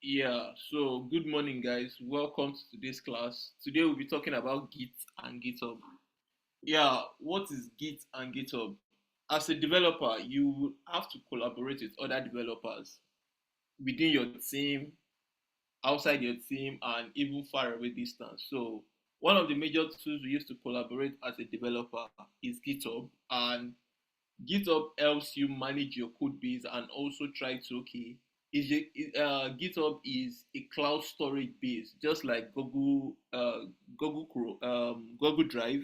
Yeah, so good morning, guys. Welcome to today's class. Today we'll be talking about Git and GitHub. Yeah, what is Git and GitHub? As a developer, you will have to collaborate with other developers within your team, outside your team, and even far away distance. So, one of the major tools we use to collaborate as a developer is GitHub, and GitHub helps you manage your code base and also try to GitHub is a cloud storage base, just like Google Drive.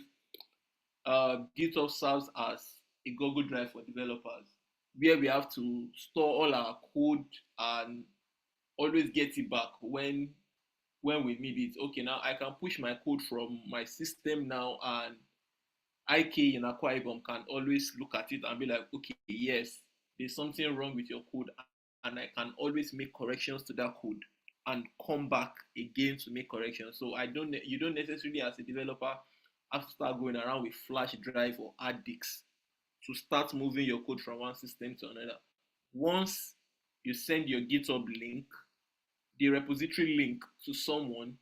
GitHub serves as a Google Drive for developers, where we have to store all our code and always get it back when we need it. Okay, now I can push my code from my system now, and IK in Akwa Ibom can always look at it and be like, okay, yes, there's something wrong with your code, and I can always make corrections to that code and come back again to make corrections. So you don't necessarily as a developer have to start going around with flash drive or hard disks to start moving your code from one system to another. Once you send your GitHub link, the repository link to someone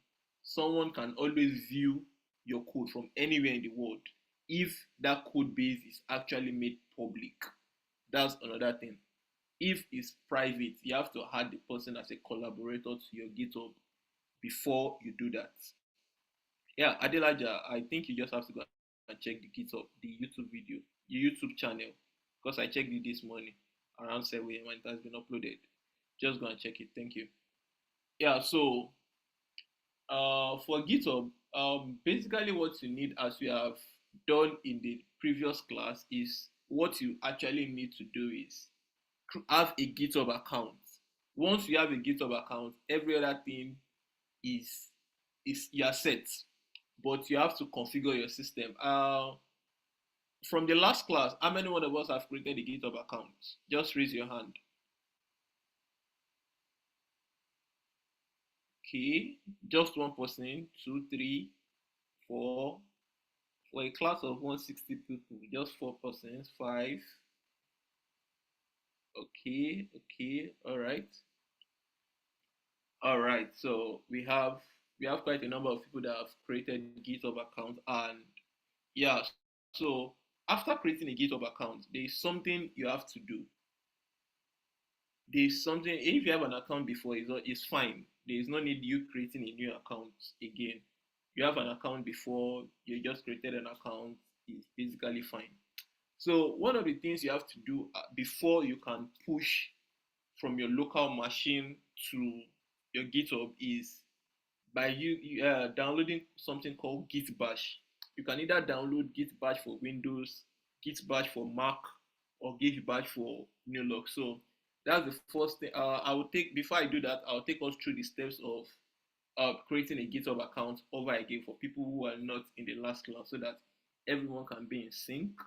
can always view your code from anywhere in the world if that code base is actually made public. That's another thing. If it's private, you have to add the person as a collaborator to your GitHub before you do that. Yeah, Adelaja, I think you just have to go and check the GitHub, the YouTube video, the YouTube channel, because I checked it this morning around 7 a.m. and it has been uploaded. Just go and check it. Thank you. Yeah, so for GitHub, basically what you need, as we have done in the previous class, is what you actually need to do is have a GitHub account. Once you have a GitHub account, every other thing is you are set, but you have to configure your system. From the last class, how many one of us have created a GitHub account? Just raise your hand. Okay, just one person, two, three, four. For a class of 160 people, just four persons, five. Okay, all right. So we have quite a number of people that have created GitHub accounts, and yeah. So after creating a GitHub account, there is something you have to do. There's something, if you have an account before, it's fine. There is no need you creating a new account again. You have an account before, you just created an account, it's basically fine. So one of the things you have to do before you can push from your local machine to your GitHub is by downloading something called Git Bash. You can either download Git Bash for Windows, Git Bash for Mac, or Git Bash for Linux. So that's the first thing. I will take Before I do that, I'll take us through the steps of creating a GitHub account over again for people who are not in the last class, so that everyone can be in sync.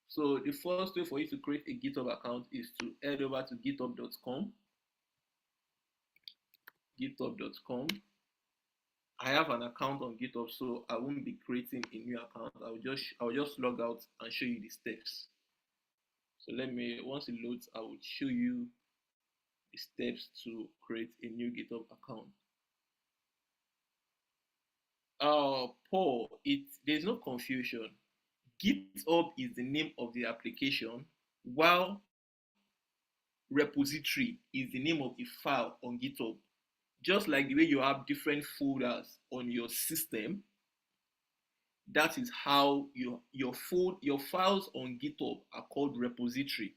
So the first way for you to create a GitHub account is to head over to github.com. I have an account on GitHub, so I won't be creating a new account. I'll just log out and show you the steps. So once it loads, I will show you the steps to create a new GitHub account. Paul, there's no confusion. GitHub is the name of the application, while repository is the name of the file on GitHub. Just like the way you have different folders on your system, that is how your files on GitHub are called repository.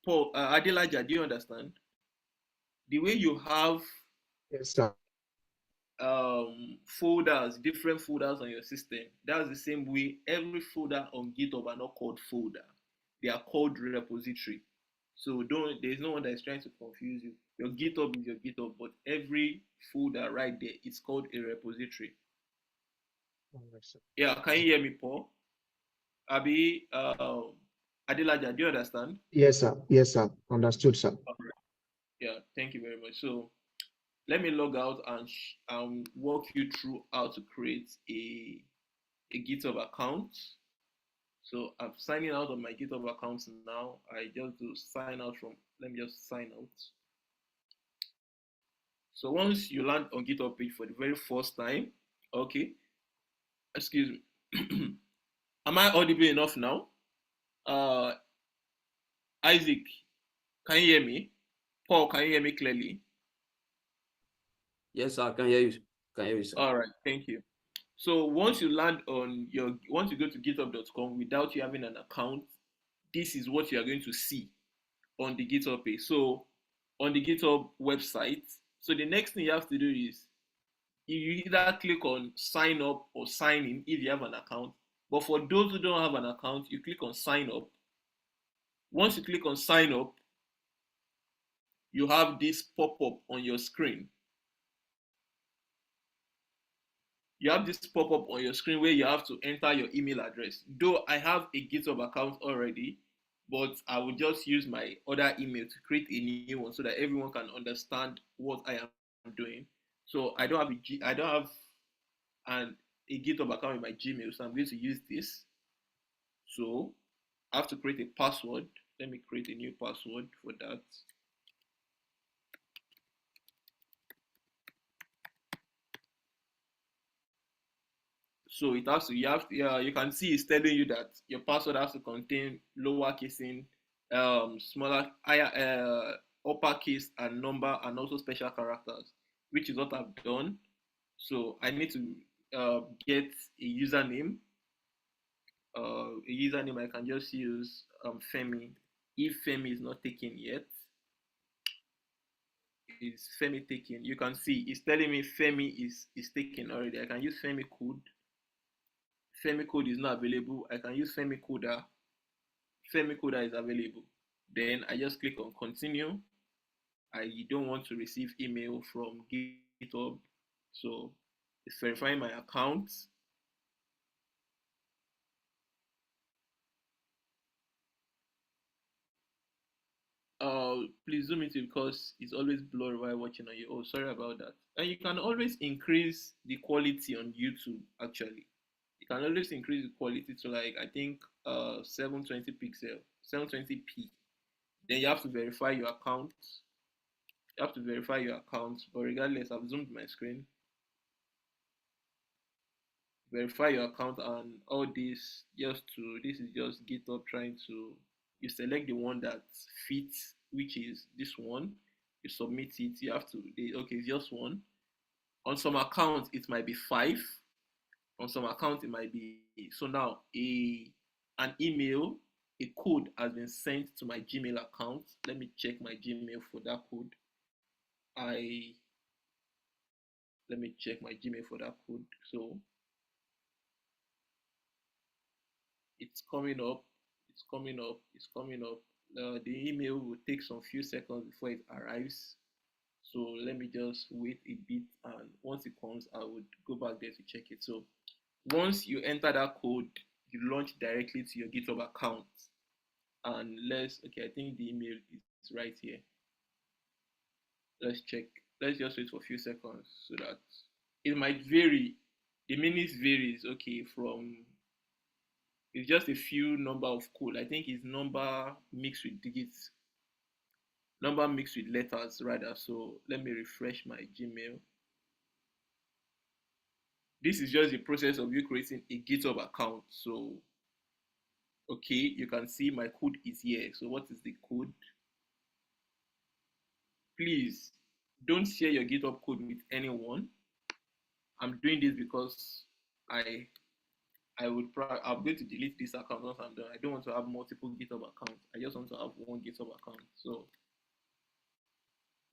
Paul, Adelaja, do you understand? The way you have Yes, sir. different folders on your system, that's the same way every folder on GitHub are not called folder. They are called repository. So there's no one that is trying to confuse you. Your GitHub is your GitHub, but every folder right there is called a repository. Yes, sir. Yeah, can you hear me, Paul? Abi, Adelaja, do you understand? Yes, sir. Yes, sir. Understood, sir. Yeah, thank you very much. So let me log out and walk you through how to create a GitHub account. So I'm signing out of my GitHub account now. I just do sign out from, let me just sign out. So once you land on GitHub page for the very first time, okay, excuse me, am I audible enough now? Uh, Isaac, can you hear me? Paul, can you hear me clearly? Yes, sir. I can hear you. Can hear you, sir. All right, thank you. So once you go to github.com without you having an account, this is what you are going to see on the GitHub page. So on the GitHub website, so the next thing you have to do is you either click on sign up or sign in if you have an account. But for those who don't have an account, you click on sign up. Once you click on sign up, you have this pop-up on your screen. You have this pop-up on your screen where you have to enter your email address. Though I have a GitHub account already, but I will just use my other email to create a new one so that everyone can understand what I am doing. So I don't have a GitHub account with my Gmail, so I'm going to use this. So I have to create a password. Let me create a new password for that. So it has to you can see it's telling you that your password has to contain lowercase, smaller, higher, uppercase and number and also special characters, which is what I've done. So I need to get a username. A username I can just use Femi. If Femi is not taken yet, is Femi taken? You can see it's telling me Femi is taken already. I can use Femi code. Femi code is not available. I can use Femi coder. Femi coder is available. Then I just click on continue. I don't want to receive email from GitHub, so it's verifying my account. Please zoom into it because it's always blurry while watching on you. Oh, sorry about that. And you can always increase the quality on YouTube. Actually, you can always increase the quality to like I think 720 pixel, 720p. Then you have to verify your account. You have to verify your account. But regardless, I've zoomed my screen. Verify your account and all this this is just GitHub trying to you select the one that fits, which is this one. You submit it. You have to okay, it's just one. On some accounts it might be five. On some accounts it might be so now an email, a code has been sent to my Gmail account. Let me check my Gmail for that code. I Let me check my Gmail for that code. So it's coming up, it's coming up, it's coming up. The email will take some few seconds before it arrives. So let me just wait a bit, and once it comes, I would go back there to check it. So once you enter that code, you launch directly to your GitHub account. And okay, I think the email is right here. Let's check. Let's just wait for a few seconds so that it might vary. The minutes varies, okay, from it's just a few number of code. I think it's number mixed with digits, number mixed with letters rather. So let me refresh my Gmail. This is just the process of you creating a GitHub account. So okay, you can see my code is here. So what is the code? Please don't share your GitHub code with anyone. I'm doing this because I'm going to delete this account once I'm done. I don't want to have multiple GitHub accounts. I just want to have one GitHub account. So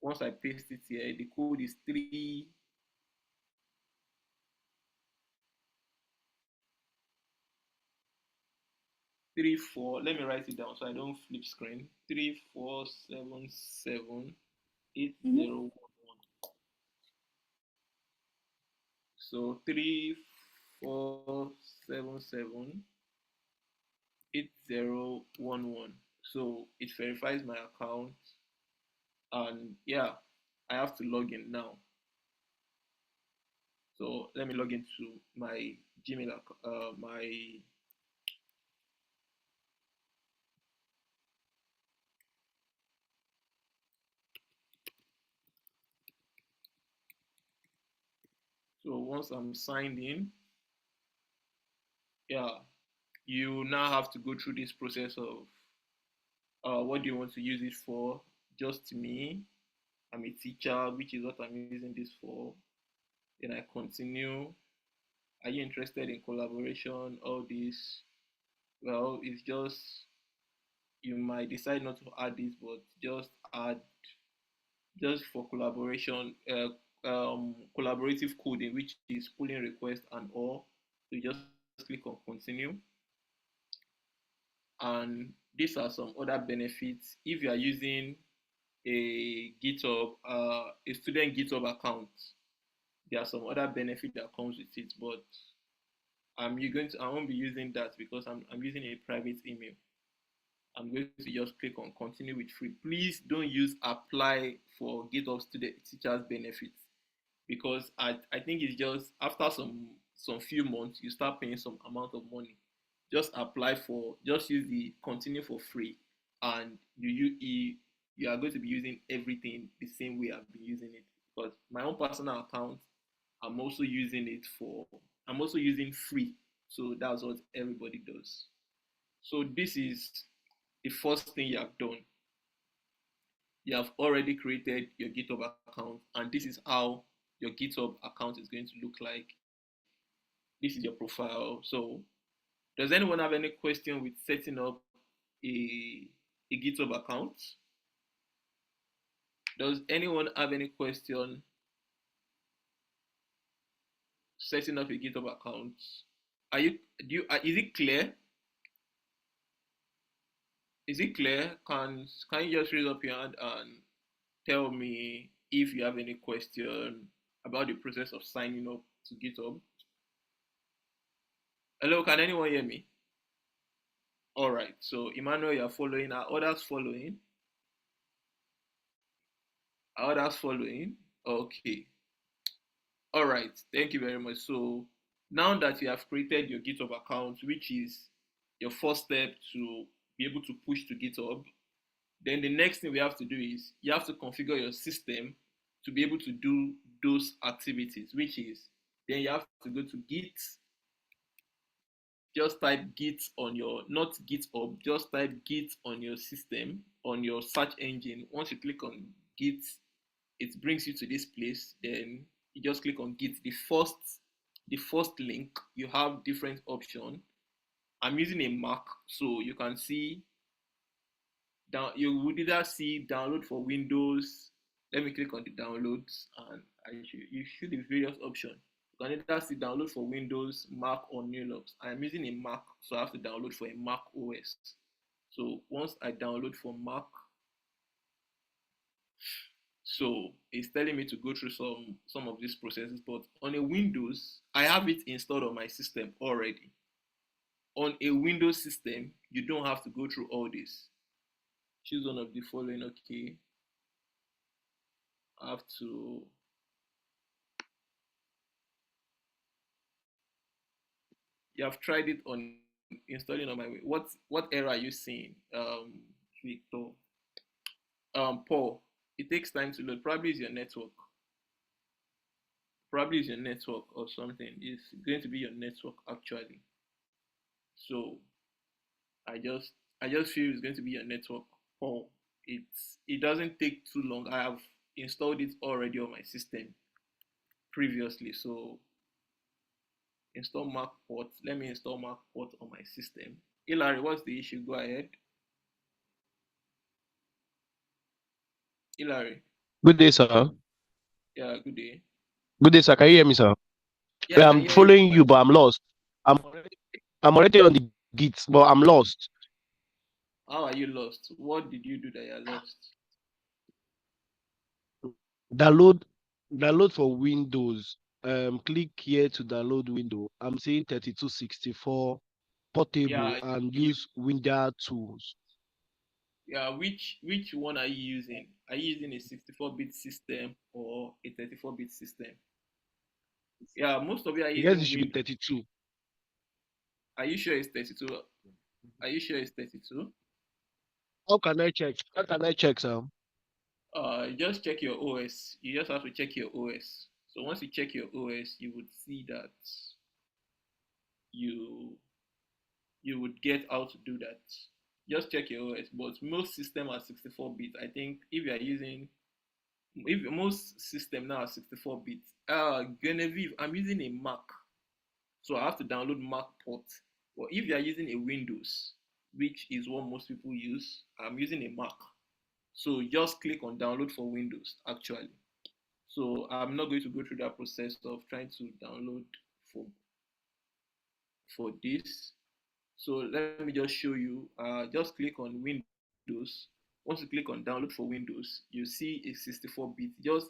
once I paste it here, the code is 334. Let me write it down so I don't flip screen. 34778011. So 34778011. So it verifies my account, and yeah, I have to log in now. So let me log into my Gmail account, So once I'm signed in, yeah, you now have to go through this process of what do you want to use it for? Just me, I'm a teacher, which is what I'm using this for. Then I continue. Are you interested in collaboration? All this. Well, it's just you might decide not to add this, but just add just for collaboration, collaborative coding, which is pulling requests and all. So you just click on continue, and these are some other benefits if you are using a student GitHub account. There are some other benefit that comes with it, but I won't be using that because I'm using a private email. I'm going to just click on continue with free. Please don't use apply for GitHub student teachers benefits because I think it's just after some few months you start paying some amount of money. Just use the continue for free, and you are going to be using everything the same way I've been using it. Because my own personal account, I'm also using it for I'm also using free. So that's what everybody does. So this is the first thing you have done. You have already created your GitHub account, and this is how your GitHub account is going to look like. This is your profile. So does anyone have any question with setting up a GitHub account? Does anyone have any question setting up a GitHub account? Is it clear? Is it clear? Can you just raise up your hand and tell me if you have any question about the process of signing up to GitHub? Hello, can anyone hear me? All right, so Emmanuel, you're following. Are others following? Are others following? Okay. All right, thank you very much. So now that you have created your GitHub account, which is your first step to be able to push to GitHub, then the next thing we have to do is you have to configure your system to be able to do those activities, which is then you have to go to Git, just type Git on your, not GitHub, just type Git on your system, on your search engine. Once you click on Git, it brings you to this place. Then you just click on Git. The first link, you have different options. I'm using a Mac, so you can see you would either see download for Windows. Let me click on the downloads, and you should the various options. You can either see download for Windows, Mac, or Linux. I'm using a Mac, so I have to download for a Mac OS. So once I download for Mac, so it's telling me to go through some of these processes. But on a Windows, I have it installed on my system already. On a Windows system, you don't have to go through all this. Choose one of the following. Okay, I have to. You have tried it on installing on my way. What error are you seeing, Victor? Paul, it takes time to load. Probably is your network. Probably is your network or something. It's going to be your network actually. So I just I just feel it's going to be your network. Paul, it doesn't take too long. I have installed it already on my system previously. So install Mac port. Let me install Mac port on my system. Hilary, what's the issue? Go ahead. Hilary. Good day, sir. Yeah, good day. Good day, sir. Can you hear me, sir? Yeah, I can I'm hear you following you, fine. but I'm lost. I'm already on the Git, but I'm lost. How are you lost? What did you do that you're lost? Download for Windows. Click here to download window. I'm seeing 3264 portable Yeah, and you use Windows tools. yeah, which one are you using? Are you using a 64-bit system or a 34-bit system? Yeah, most of you are I guess it using should be Windows. 32. Are you sure it's 32? Are you sure it's 32? How can I check? How can I check, sir? Just check your OS. You just have to check your OS. So once you check your OS, you would see that you you would get how to do that. Just check your OS. But most system are 64 bits. I think if you are using, if most system now are 64 bits. Genevieve, I'm using a Mac, so I have to download Mac port. But if you are using a Windows, which is what most people use, I'm using a Mac. So just click on download for Windows actually. So I'm not going to go through that process of trying to download for this. So let me just show you. Just click on Windows. Once you click on download for Windows, you see a 64 bit. Just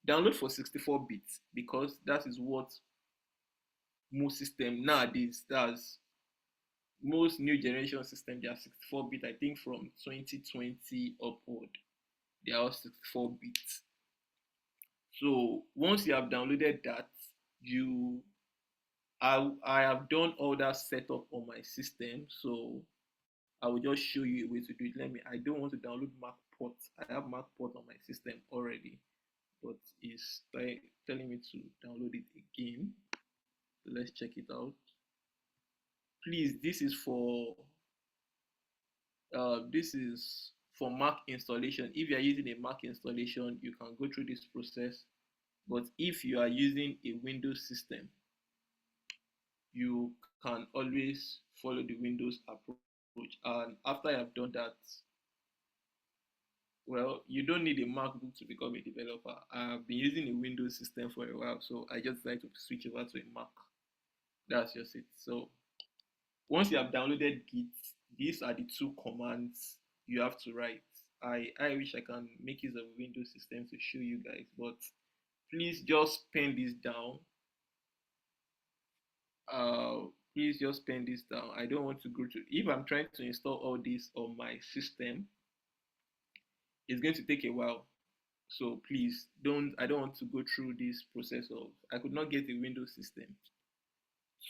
download for 64 bits because that is what most system nowadays does. Most new generation system, they are 64 bit. I think from 2020 upward, they are all 64 bits. So once you have downloaded that, you I have done all that setup on my system. So I will just show you a way to do it. I don't want to download MacPort. I have MacPort on my system already, but it's telling me to download it again. So let's check it out. Please, this is for Mac installation. If you are using a Mac installation, you can go through this process. But if you are using a Windows system, you can always follow the Windows approach. And after you have done that, well, you don't need a MacBook to become a developer. I've been using a Windows system for a while, so I just like to switch over to a Mac. That's just it. So once you have downloaded Git, these are the two commands you have to write. I wish I can make use of a Windows system to show you guys, but please just pen this down. Please just pen this down. I don't want to go to, if I'm trying to install all this on my system, it's going to take a while. So please I don't want to go through this process of, I could not get a Windows system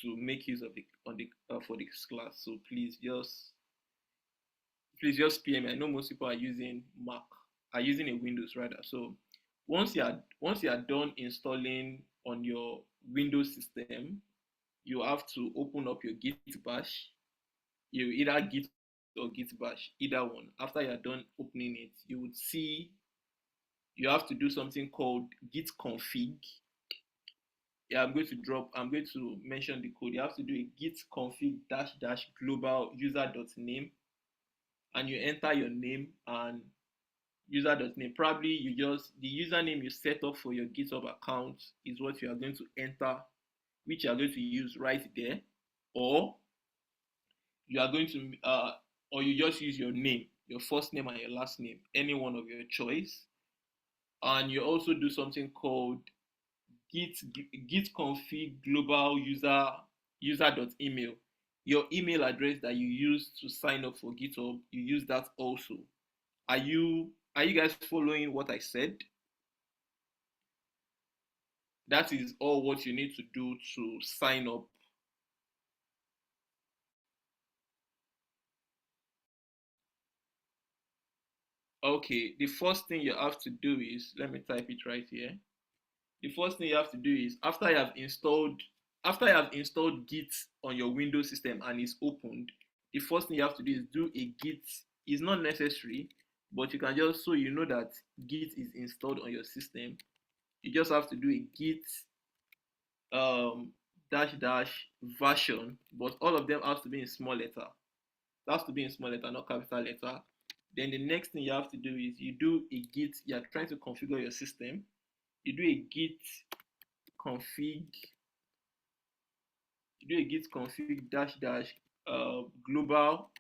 to make use of it for this class. So please just PM me. I know most people are using are using a Windows rather. So once you are done installing on your Windows system, you have to open up your Git bash. You either Git or Git bash, either one. After you are done opening it, you would see you have to do something called git config. Yeah, I'm going to mention the code. You have to do a git config -- global user.name, and you enter your name and user.name. Probably the username you set up for your GitHub account is what you are going to enter, which you are going to use right there, or you are going to or you just use your name, your first name and your last name, any one of your choice. And you also do something called git config global user.email. Your email address that you use to sign up for GitHub, you use that also. Are you guys following what I said? That is all what you need to do to sign up. Okay, the first thing you have to do is, let me type it right here. The first thing you have to do is, after you have installed Git on your Windows system and it's opened, the first thing you have to do is do a Git. It's not necessary, but you can just, so you know that Git is installed on your system, you just have to do a Git -- version, but all of them has to be in small letter. It has to be in small letter, not capital letter. Then the next thing you have to do is you do a Git. You are trying to configure your system. You do a Git config. You do a Git config -- global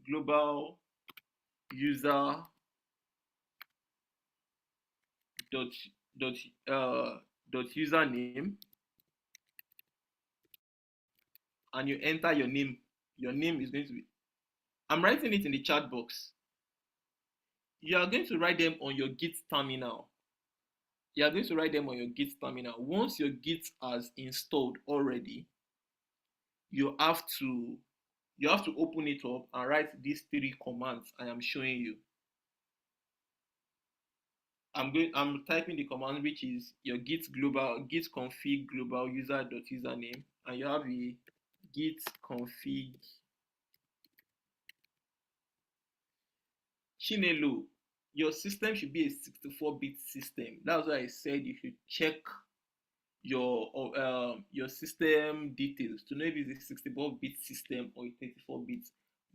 global user dot username, and you enter your name. Your name is going to be, I'm writing it in the chat box. You are going to write them on your Git terminal. You are going to write them on your Git terminal. Once your Git has installed already, you have to open it up and write these 3 commands I am showing you. I'm typing the command, which is your git config global user.username, and you have a git config Chinelo. Your system should be a 64-bit system. That's why I said you should check your system details to know if it's a 64-bit system or a 34-bit.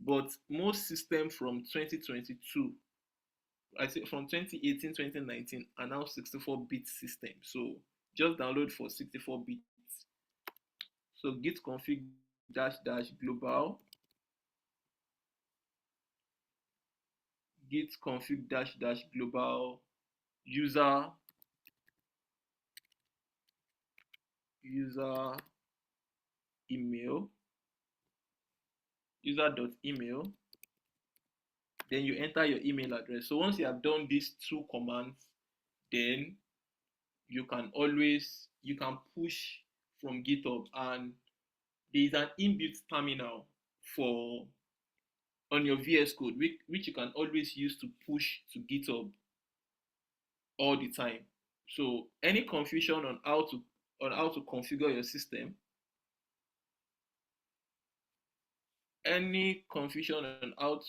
But most systems from 2022, I say from 2018, 2019 are now 64-bit systems. So just download for 64 bits. So git config dash dash global, git config dash dash global user email user.email. Then you enter your email address. So once you have done these two commands, then you can push from GitHub, and there is an inbuilt terminal for on your VS Code, which you can always use to push to GitHub all the time. So any confusion on how to configure your system, any confusion on how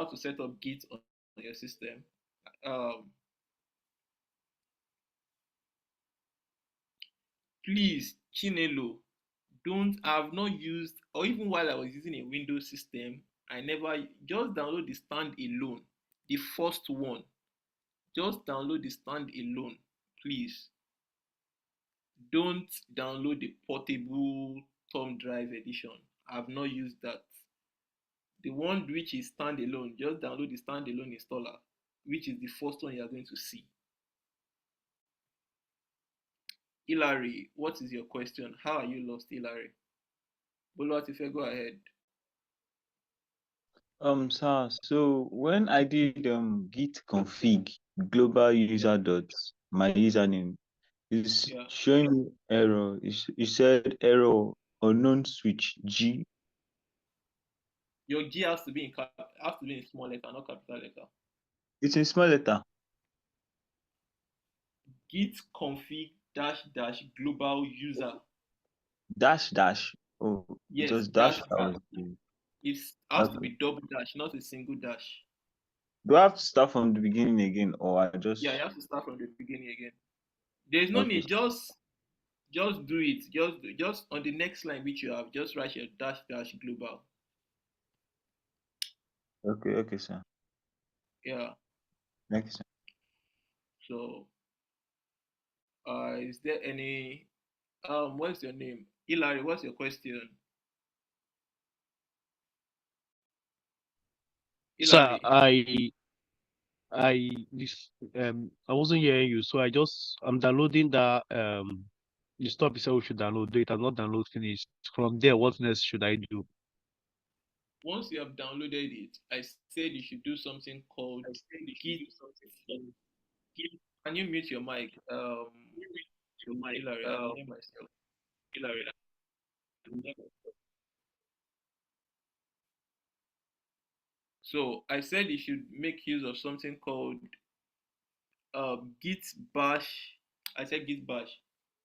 to set up Git on your system, um, please, Chinelo, I've not used, or even while I was using a Windows system, I never just download the standalone, the first one. Just download the standalone, please. Don't download the portable thumb drive edition. I've not used that. The one which is standalone, just download the standalone installer, which is the first one you are going to see. Hilary, what is your question? How are you lost, Hilary? Boluwatife, go ahead. Sir, so when I did git config global user dot my username, it's Yeah. showing me error. It said error unknown switch G. Your G has to be in small letter, not capital letter. It's in small letter. Git config dash dash global user. Dash dash. Oh, it Yes, was dash. it has to Okay. be double dash, not a single dash. Do I have to start from the beginning again, or I just? Yeah, you have to start from the beginning again. There's no Okay. need, just do it. Just on the next line which you have, just write your dash dash global. Okay, sir. Yeah. Thank you, sir. So is there any what's your name? Hilary, what's your question? Sir, Hilary, I wasn't hearing you, so I'm downloading the stuff you said we should download. Do it. I'm not download finished. From there, what next should I do? once you have downloaded it, I said you should do something called git. Can you mute your mic? Hilary, I can hear myself. So I said you should make use of something called git bash. I said git bash.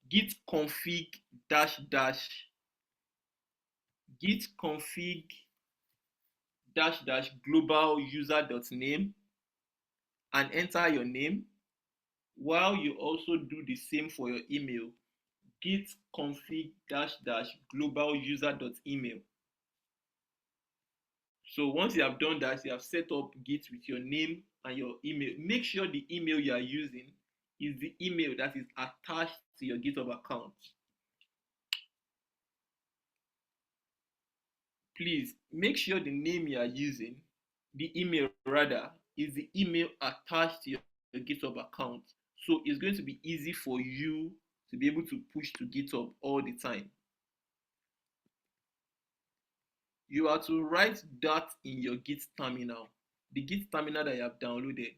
Git config dash dash git config dash dash global user.name and enter your name, while you also do the same for your email. Git config dash dash global user.email. So once you have done that, you have set up Git with your name and your email. Make sure the email you are using is the email that is attached to your GitHub account. Please make sure the name you are using, the email rather, is the email attached to your GitHub account. So it's going to be easy for you to be able to push to GitHub all the time. You are to write that in your Git terminal, the Git terminal that you have downloaded.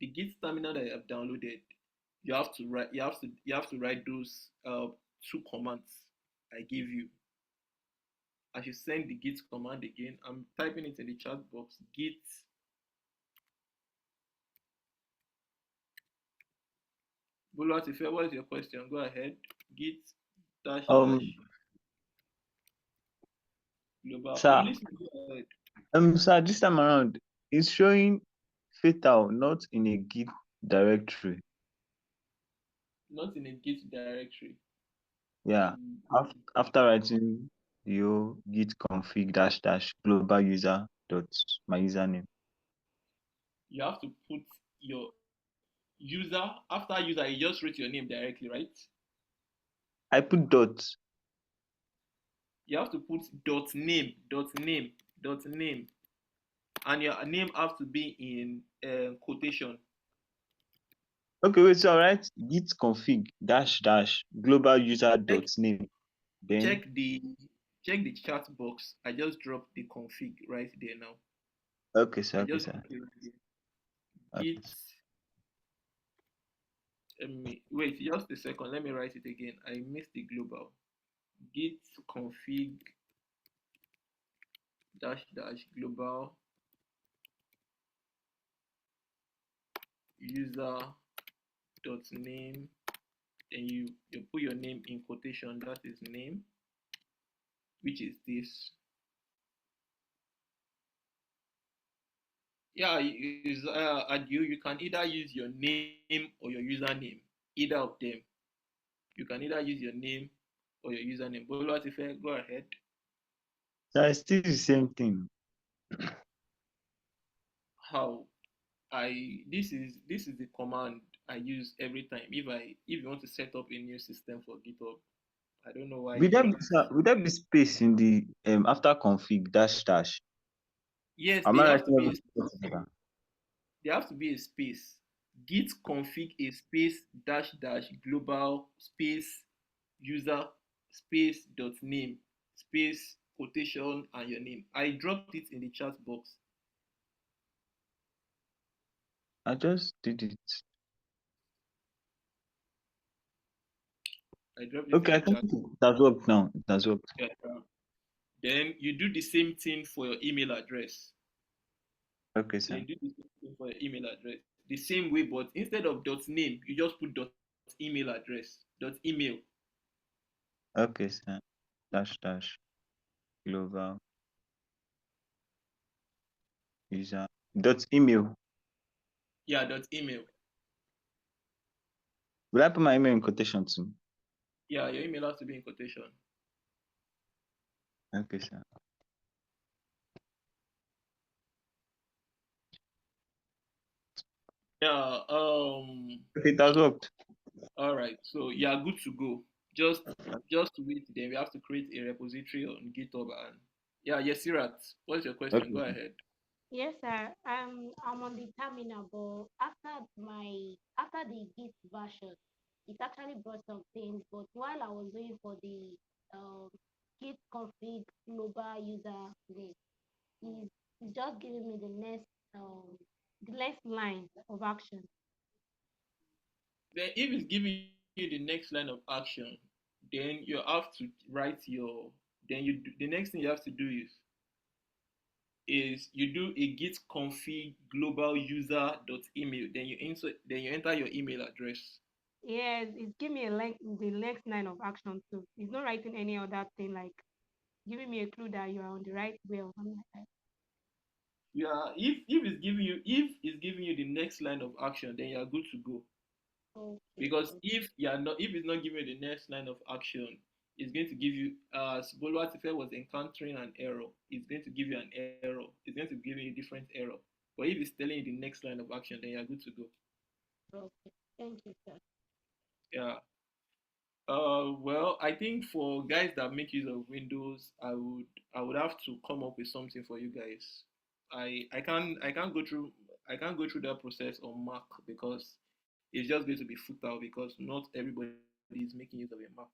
The Git terminal that you have downloaded, you have to write those two commands I gave you. I should send the git command again. I'm typing it in the chat box. Git Boluwatife, what is your question? Go ahead. Git dash Um, dash global. sir, I'm listening. Go ahead. sir, this time around, it's showing fatal, not in a Git directory. Not in a Git directory. Yeah. After writing your git config dash dash global user dot my username. You have to put your user after user. You just write your name directly, right? I put dot. You have to put dot name, dot name, dot name, and your name has to be in quotation. Okay, wait, so I write git config dash dash global user dot name. Then check the chat box. I just dropped the config right there now. okay, sir, I okay, just sir. Okay. git. Wait, just a second. Let me write it again. I missed the global. Git config dash dash global user dot name. Then you put your name in quotation. That is name, which is this. Yeah, and you can either use your name or your username, either of them. You can either use your name or your username. But Latife, go ahead. So it's still the same thing. How this is the command I use every time if you want to set up a new system for GitHub. I don't know why Will there be, you. sir, will there be space in the after config dash dash? Yes, Am they I have to writing be everything together? there have to be a space. Git config a space dash dash global space user space dot name space quotation and your name. I dropped it in the chat box. I just did it. I dropped it in Okay, I the think chat. it has worked now. It has worked. Yeah. Then you do the same thing for your email address. Okay, Then sir. do the same thing for your email address. The same way, but instead of dot name, you just put dot email address, dot email. Okay, sir. Dash dash global user dot email. Yeah, dot email. Will I put my email in quotation too? Yeah, your email has to be in quotation. Okay, sir. Yeah. Okay, it has worked. All right. So you are good to go. Just wait. Then we have to create a repository on GitHub and yeah. Yes, Sirat. What's your question? Okay. Go ahead. Yes, sir. I'm on the terminal, but after the Git version, it actually brought some things. But while I was waiting for the um, Git config global user name, it's just giving me the next line of action. Then if it's giving you the next line of action, then you have to write your. Then the next thing you have to do is you do a git config global user dot email. Then you enter your email address. Yes, it's giving me the next line of action too. It's not writing any other thing like giving me a clue that you are on the right way or something like Yeah, if it's giving you the next line of action, then you are good to go. that. Okay. Because if it's not giving you the next line of action, it's going to give you Bolwatife was encountering an error. It's going to give you an error. It's going to give you a different error. But if it's telling you the next line of action, then you're good to go. Okay. Thank you, sir. Yeah. Well, I think for guys that make use of Windows, I would have to come up with something for you guys. I can't go through that process on Mac because it's just going to be futile because not everybody is making use of a Mac.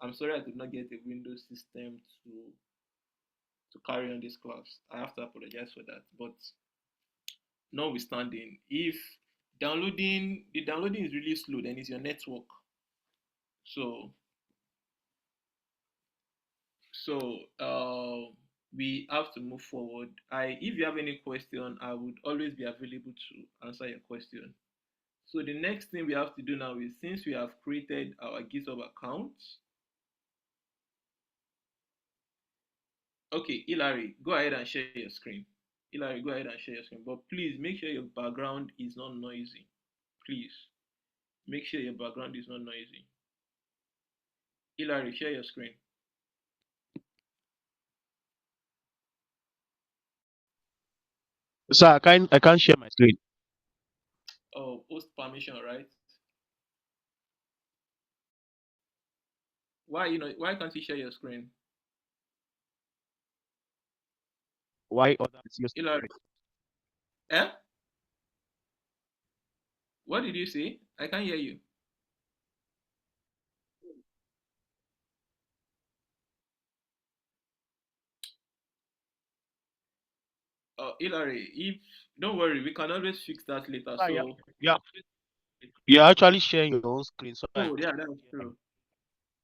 I'm sorry I could not get a Windows system to carry on this class. I have to apologize for that. But notwithstanding, if the downloading is really slow, then it's your network. So so we have to move forward. If you have any question, I would always be available to answer your question. So the next thing we have to do now is, since we have created our GitHub account, okay, Hilary, go ahead and share your screen. Hilary, go ahead and share your screen. But please make sure your background is not noisy. Please make sure your background is not noisy. Hilary, share your screen. So I can't share my screen. Oh, host permission, right? Why can't you share your screen? Why other your Hilary. Eh? What did you say? I can't hear you. Hilary, if don't worry, we can always fix that later. yeah, So, yeah. You're actually sharing your own screen, so I oh yeah, that's true.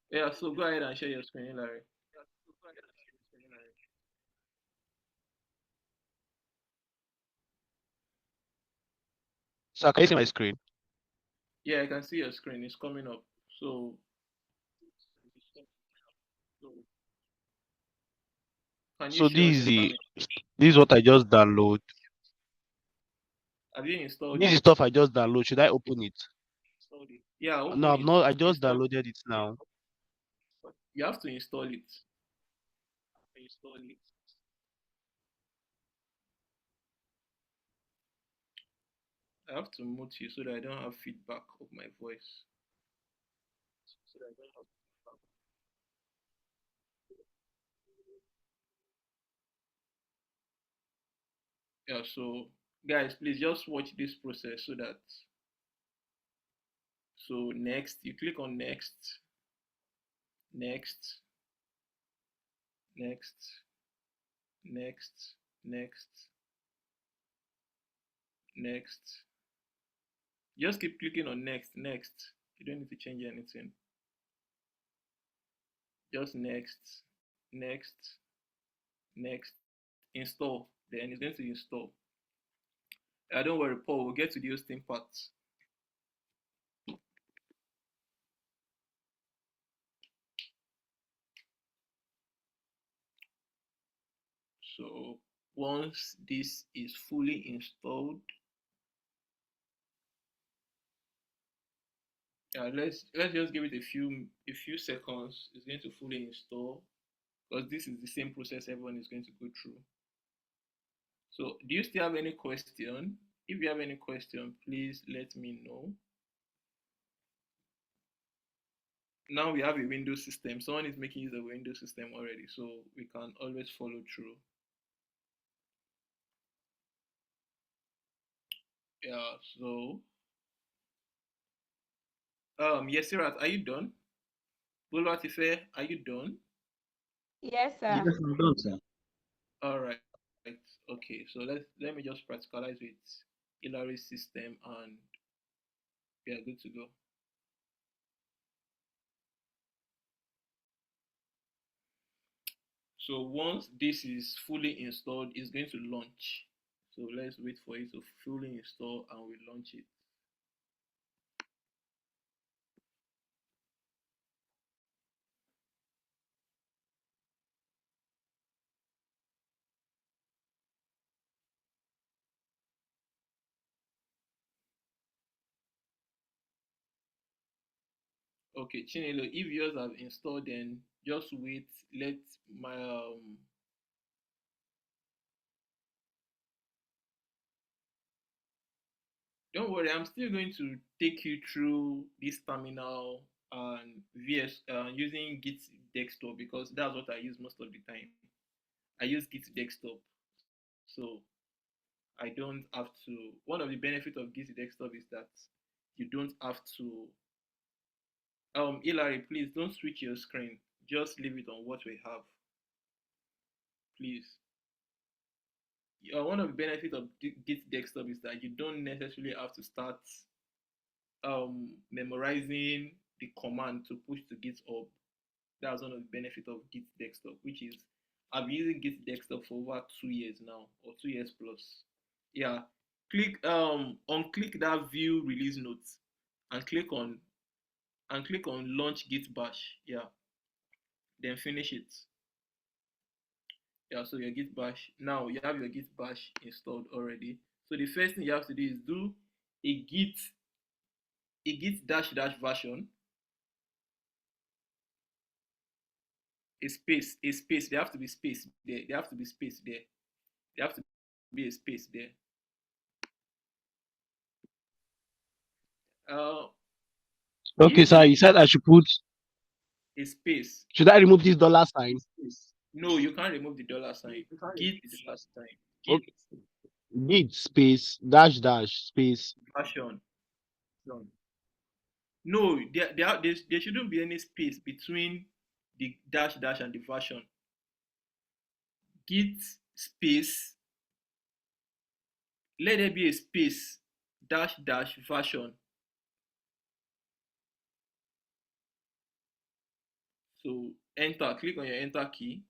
Yeah, so go ahead and share your screen, Hilary. so can you see my screen? Yeah, I can see your screen. It's coming up. So, can you So show this us is your the permission? this is what I just download. Have you installed This is it? stuff I just download. Should I open it? Yeah, No, open I'm it. not. I just Install. downloaded it now. You have to install it. I have to mute you so that I don't have feedback of my voice. Yeah, so guys, please just watch this process so that, so next, you click on next, next, next, next, next, next. Just keep clicking on next, next. You don't need to change anything. Just next, next, next. Install. Then it's going to install. Don't worry, Paul. We'll get to the hosting part. So once this is fully installed, let's just give it a few seconds. It's going to fully install, because this is the same process everyone is going to go through. So do you still have any question? If you have any question, please let me know. Now we have a Windows system. Someone is making use of a Windows system already, so we can always follow through. Yeah, so yes, Sirat, are you done? Bulwatife, are you done? Yes, Yes, sir. I'm done, sir. All right. Okay, so let me just practicalize with Hilary's system and we are good to go. So once this is fully installed, it's going to launch. So let's wait for it to fully install and we launch it. Okay, Chinelo, if yours have installed, then just wait. Let my don't worry, I'm still going to take you through this terminal and VS using Git desktop, because that's what I use most of the time. I use Git desktop, so I don't have to. One of the benefits of Git desktop is that you don't have to. Hilary, please don't switch your screen. Just leave it on what we have, please. One of the benefits of Git desktop is that you don't necessarily have to start memorizing the command to push to GitHub. That's one of the benefits of Git desktop, which is I've been using Git desktop for over 2 years now, or 2 years plus. Yeah, unclick that view release notes and click on launch git bash. Yeah, then finish it. Yeah, so your git bash, now you have your git bash installed already. So the first thing you have to do is do a git dash dash version, a space. There have to be space there. There have to be space there. There have to be a space there. Okay, sir. You said I should put. A space. Should I remove this dollar sign? No, you can't remove the dollar sign. Git Okay. Git space dash dash space. version. No, there shouldn't be any space between the dash dash and the version. Git space, let there be a space dash dash version. So enter, click on your enter key.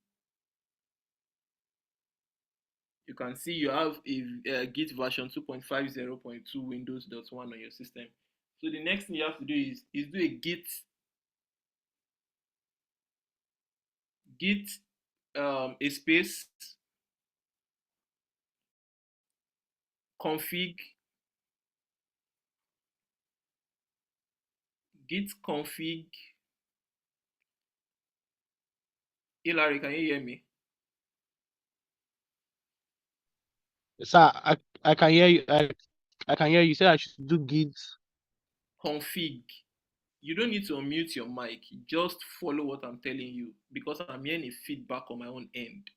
You can see you have a Git version 2.50.2 Windows.1 on your system. So the next thing you have to do is do a git a space config git config. Hilary, can you hear me? Sir, I can hear you. I can hear you. Say I should do git config. You don't need to unmute your mic. Just follow what I'm telling you because I'm hearing a feedback on my own end.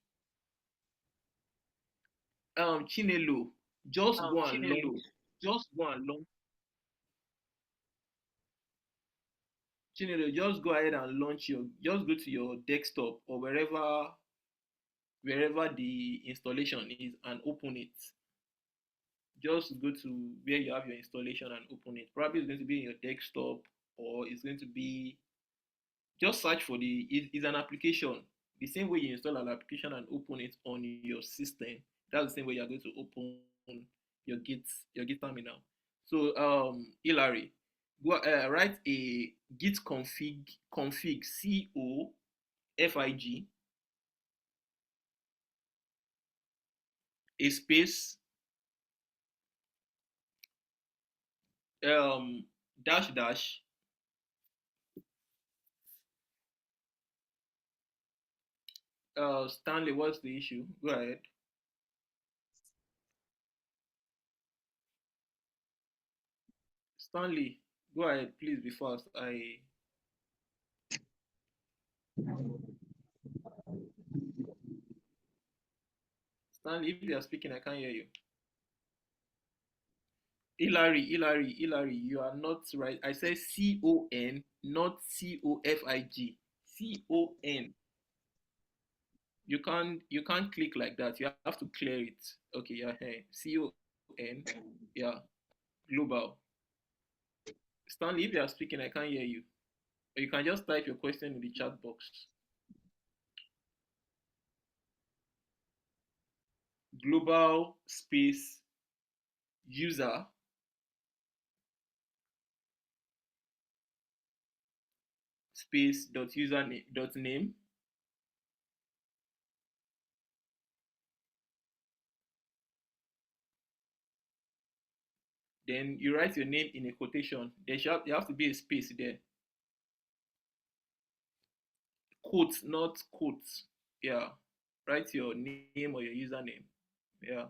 Chinelo, just go and launch. Chinelo, just go ahead and launch just go to your desktop or wherever the installation is and open it. Just go to where you have your installation and open it. Probably it's going to be in your desktop or it's going to be, just search for it's an application. The same way you install an application and open it on your system, that's the same way you're going to open your Git terminal. So Hilary, go write a git config COFIG a space dash dash Stanley, what's the issue? Go ahead. Stanley, go ahead, please be fast. Stanley, if you are speaking, I can't hear you. Hilary, you are not right. I said CON, not COFIG. CON. You can't click like that. You have to clear it. Okay, yeah, hey. CON. Yeah. Global. Stanley, if you are speaking, I can't hear you. Or you can just type your question in the chat box. Global space user space dot username dot name. Then you write your name in a quotation. There have to be a space there. Quotes, not quotes. Yeah. Write your name or your username. Yeah.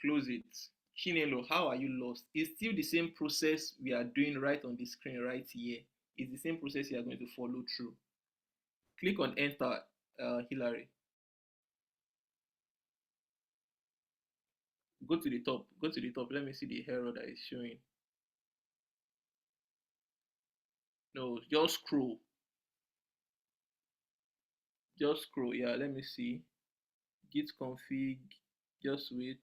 Close it. Chinelo, how are you lost? It's still the same process we are doing right on the screen right here. It's the same process you are going to follow through. Click on enter, Hilary. Go to the top. Go to the top. Let me see the error that is showing. No, just scroll. Just scroll. Yeah, let me see. Git config. Just wait.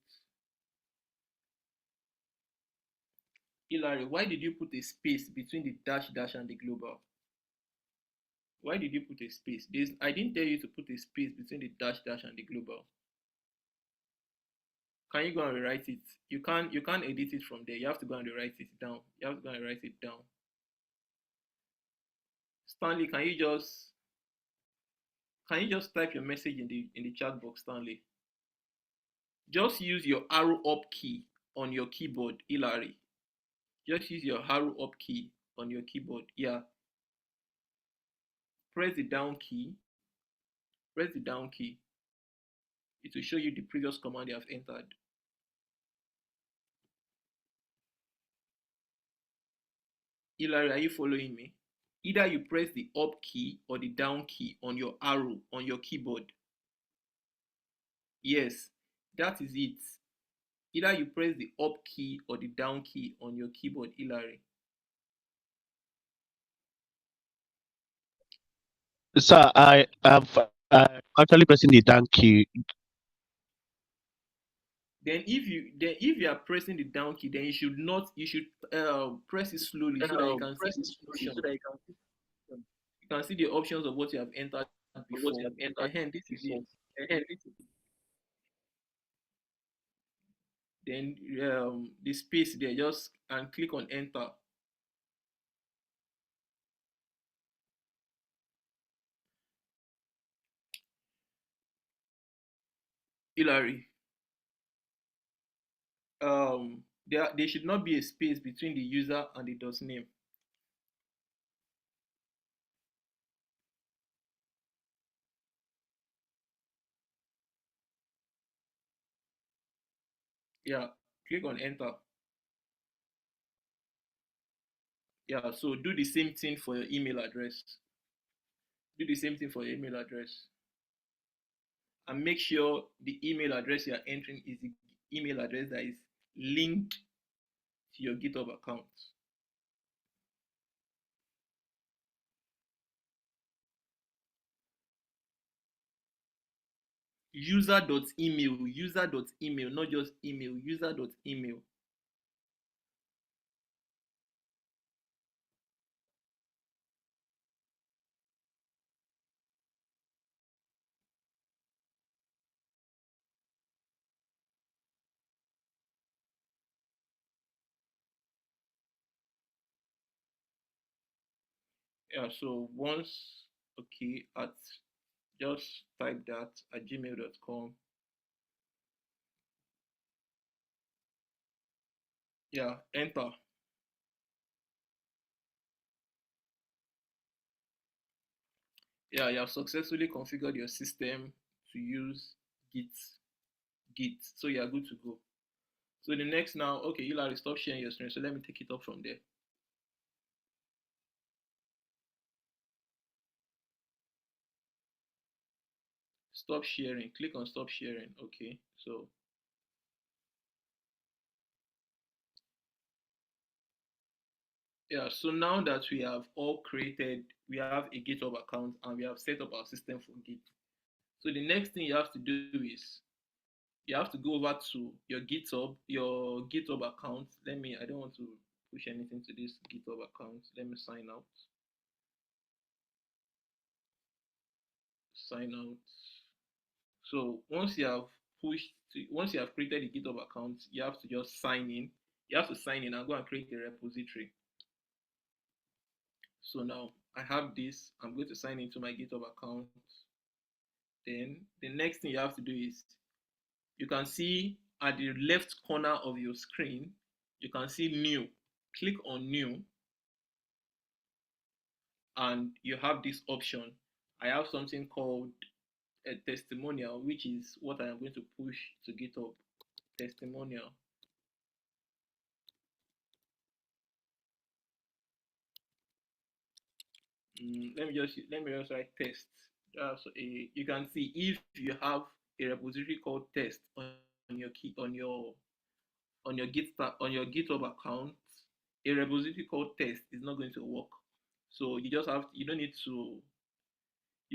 Hilary, why did you put a space between the dash dash and the global? Why did you put a space? I didn't tell you to put a space between the dash and the global. Can you go and rewrite it? You can't edit it from there. You have to go and rewrite it down. You have to go and write it down. Stanley, can you just type your message in the chat box, Stanley? Just use your arrow up key on your keyboard, Hilary. Just use your arrow up key on your keyboard. Yeah. Press the down key. Press the down key. It will show you the previous command you have entered. Hilary, are you following me? Either you press the up key or the down key on your arrow on your keyboard. Yes, that is it. Either you press the up key or the down key on your keyboard, Hilary. Sir, I am actually pressing the down key. Then if you are pressing the down key, then you should press it slowly so that you can see the options. You can see the options of what you have entered before. This is it. Then the space there, just and click on enter. Hilary, there should not be a space between the user and the name. Yeah, click on enter. Yeah, so do the same thing for your email address. Do the same thing for your email address. And make sure the email address you are entering is the email address that is linked to your GitHub account. User.email, not just email, user.email. Yeah, so just type that at gmail.com. Yeah, enter. Yeah, you have successfully configured your system to use Git. So you are good to go. So the next now, okay, Hilary, stop sharing your screen. So let me take it up from there. Stop sharing. Click on stop sharing. Okay, so yeah, so now that we have all created, we have a GitHub account and we have set up our system for Git. So the next thing you have to do is you have to go over to your GitHub account. I don't want to push anything to this GitHub account. Let me sign out. Sign out. So once you have created a GitHub account, you have to just sign in. You have to sign in and go and create a repository. So now I have this. I'm going to sign into my GitHub account. Then the next thing you have to do is you can see at the left corner of your screen, you can see new. Click on new and you have this option. I have something called a testimonial, which is what I am going to push to GitHub. Testimonial. Let me just write test. You can see if you have a repository called test on your GitHub account, a repository called test is not going to work. So you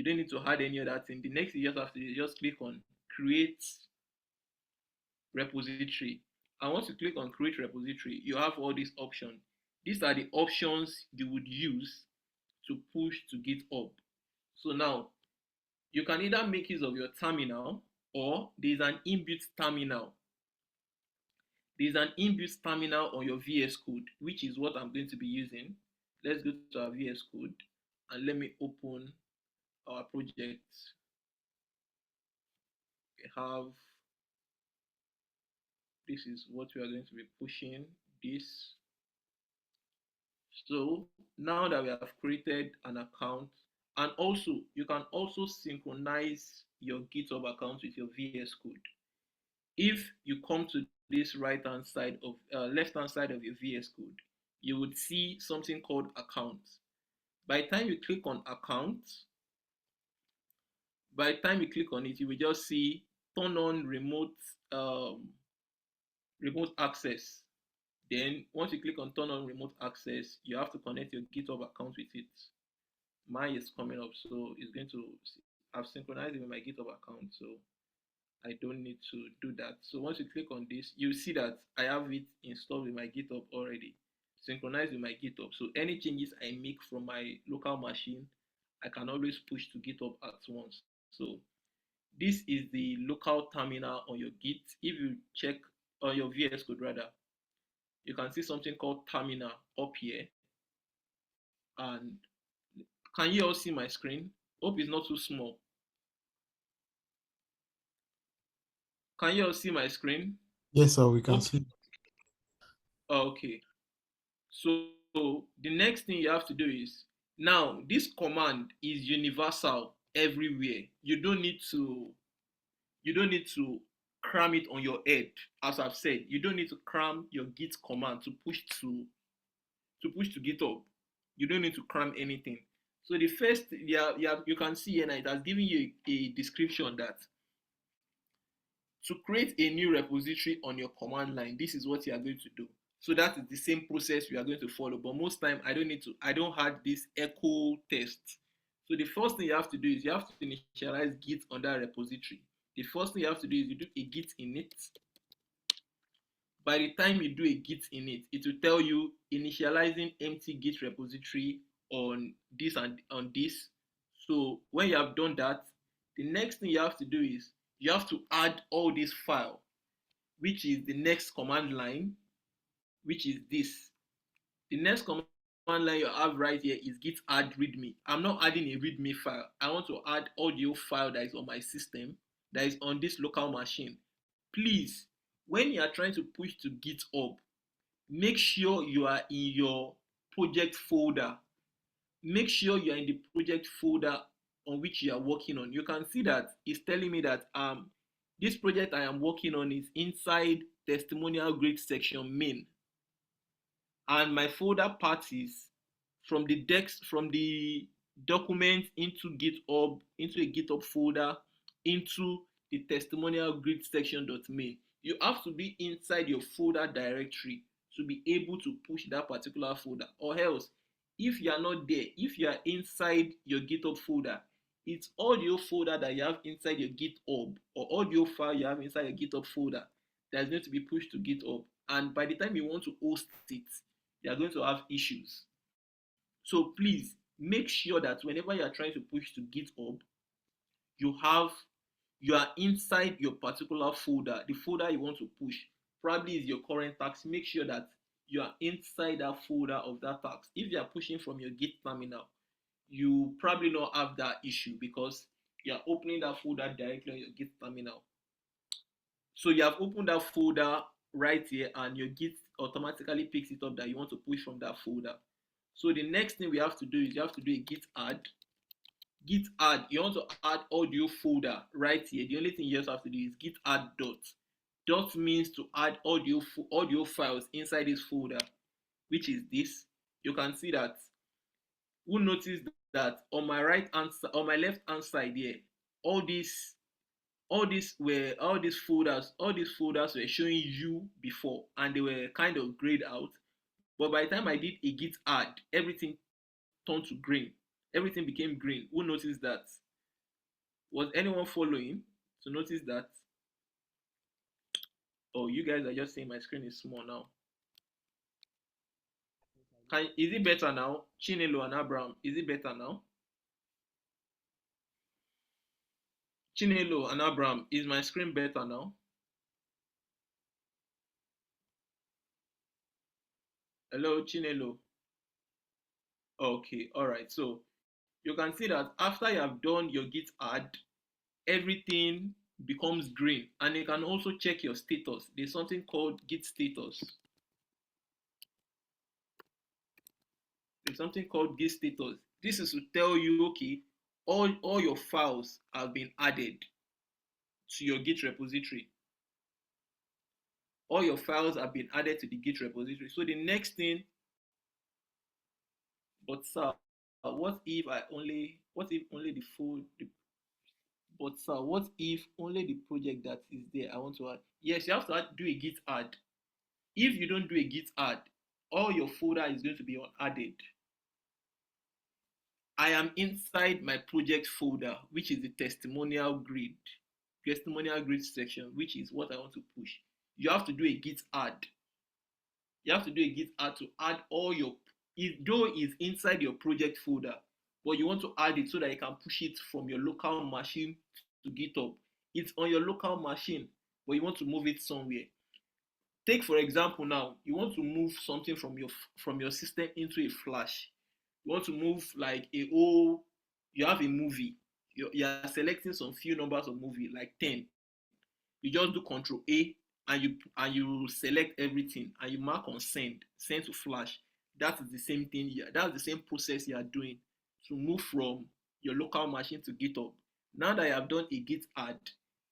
don't need to add any other thing. The next you just have to just click on create repository. And once you click on create repository, you have all these options. These are the options you would use to push to GitHub. So now you can either make use of your terminal or there's an inbuilt terminal. There's an inbuilt terminal on your VS Code, which is what I'm going to be using. Let's go to our VS Code and let me open our project. We have, this is what we are going to be pushing, this. So now that we have created an account, and also you can also synchronize your GitHub account with your VS Code. If you come to this left hand side of your VS Code, you would see something called accounts. By the time you click on accounts, you will just see turn on remote access. Then once you click on turn on remote access, you have to connect your GitHub account with it. Mine is coming up, so it's going to, I've synchronized it with my GitHub account, so I don't need to do that. So once you click on this, you see that I have it installed with my GitHub already, synchronized with my GitHub. So any changes I make from my local machine, I can always push to GitHub at once. So this is the local terminal on your Git. If you check on your VS Code rather, you can see something called terminal up here. And can you all see my screen? Hope it's not too small. Can you all see my screen? Yes, sir, we can see. Okay. So the next thing you have to do is, now this command is universal everywhere. You don't need to cram it on your head. As I've said, you don't need to cram your git command to push to GitHub. You don't need to cram anything. So the first, you can see here now, it has given you a description that to create a new repository on your command line, this is what you are going to do. So that is the same process we are going to follow. But most time I don't have this echo test. So the first thing you have to do is you have to initialize git on that repository. The first thing you have to do is you do a git init. By the time you do a git init, it will tell you initializing empty git repository on this and on this. So when you have done that, the next thing you have to do is you have to add all this file, which is the next command line, which is this. The next command line you have right here is git add readme. I'm not adding a readme file. I want to add audio file that is on my system, that is on this local machine. Please, when you are trying to push to GitHub, make sure you are in your project folder. Make sure you are in the project folder on which you are working on. You can see that it's telling me that this project I am working on is inside testimonial grade section main, and my folder path is from the document into GitHub, into a GitHub folder, into the testimonial grid section.main. You have to be inside your folder directory to be able to push that particular folder, or else if you are not there, if you are inside your GitHub folder, it's audio folder that you have inside your GitHub, or audio file you have inside your GitHub folder that's going to be pushed to GitHub, and by the time you want to host it, you are going to have issues. So please make sure that whenever you are trying to push to GitHub, you are inside your particular folder. The folder you want to push probably is your current task. Make sure that you are inside that folder of that task. If you are pushing from your Git terminal, you probably not have that issue because you are opening that folder directly on your Git terminal. So you have opened that folder right here, and your Git automatically picks it up that you want to push from that folder. So the next thing we have to do is you have to do a git add. Git add, you want to add audio folder right here. The only thing you just have to do is git add dot. Dot means to add audio files inside this folder, which is this. You can see that. Who noticed that on my left hand side here, all these folders were showing you before, and they were kind of grayed out. But by the time I did a git add, everything turned to green. Everything became green. Who noticed that? Was anyone following to notice that? Oh, you guys are just saying my screen is small now. Is it better now? Chinelo and Abraham, is it better now? Chinelo and Abraham, is my screen better now? Hello, Chinelo. Okay, all right. So you can see that after you have done your git add, everything becomes green, and you can also check your status. There's something called git status. There's something called git status. This is to tell you, okay, all your files have been added to your git repository. All your files have been added to the git repository. So the next thing, but sir, what if only the full, but sir, what if only the project that is there I want to add? Yes, you have to do a git add. If you don't do a git add, all your folder is going to be unadded. I am inside my project folder, which is the testimonial grid section, which is what I want to push. You have to do a git add. You have to do a git add to add all your, though it's inside your project folder, but you want to add it so that you can push it from your local machine to GitHub. It's on your local machine, but you want to move it somewhere. Take for example now, you want to move something from your system into a flash. You want to move like you have a movie. You are selecting some few numbers of movie, like 10. You just do Control A and you select everything and you mark on send to flash. That is the same thing here. That's the same process you are doing to move from your local machine to GitHub. Now that you have done a git add,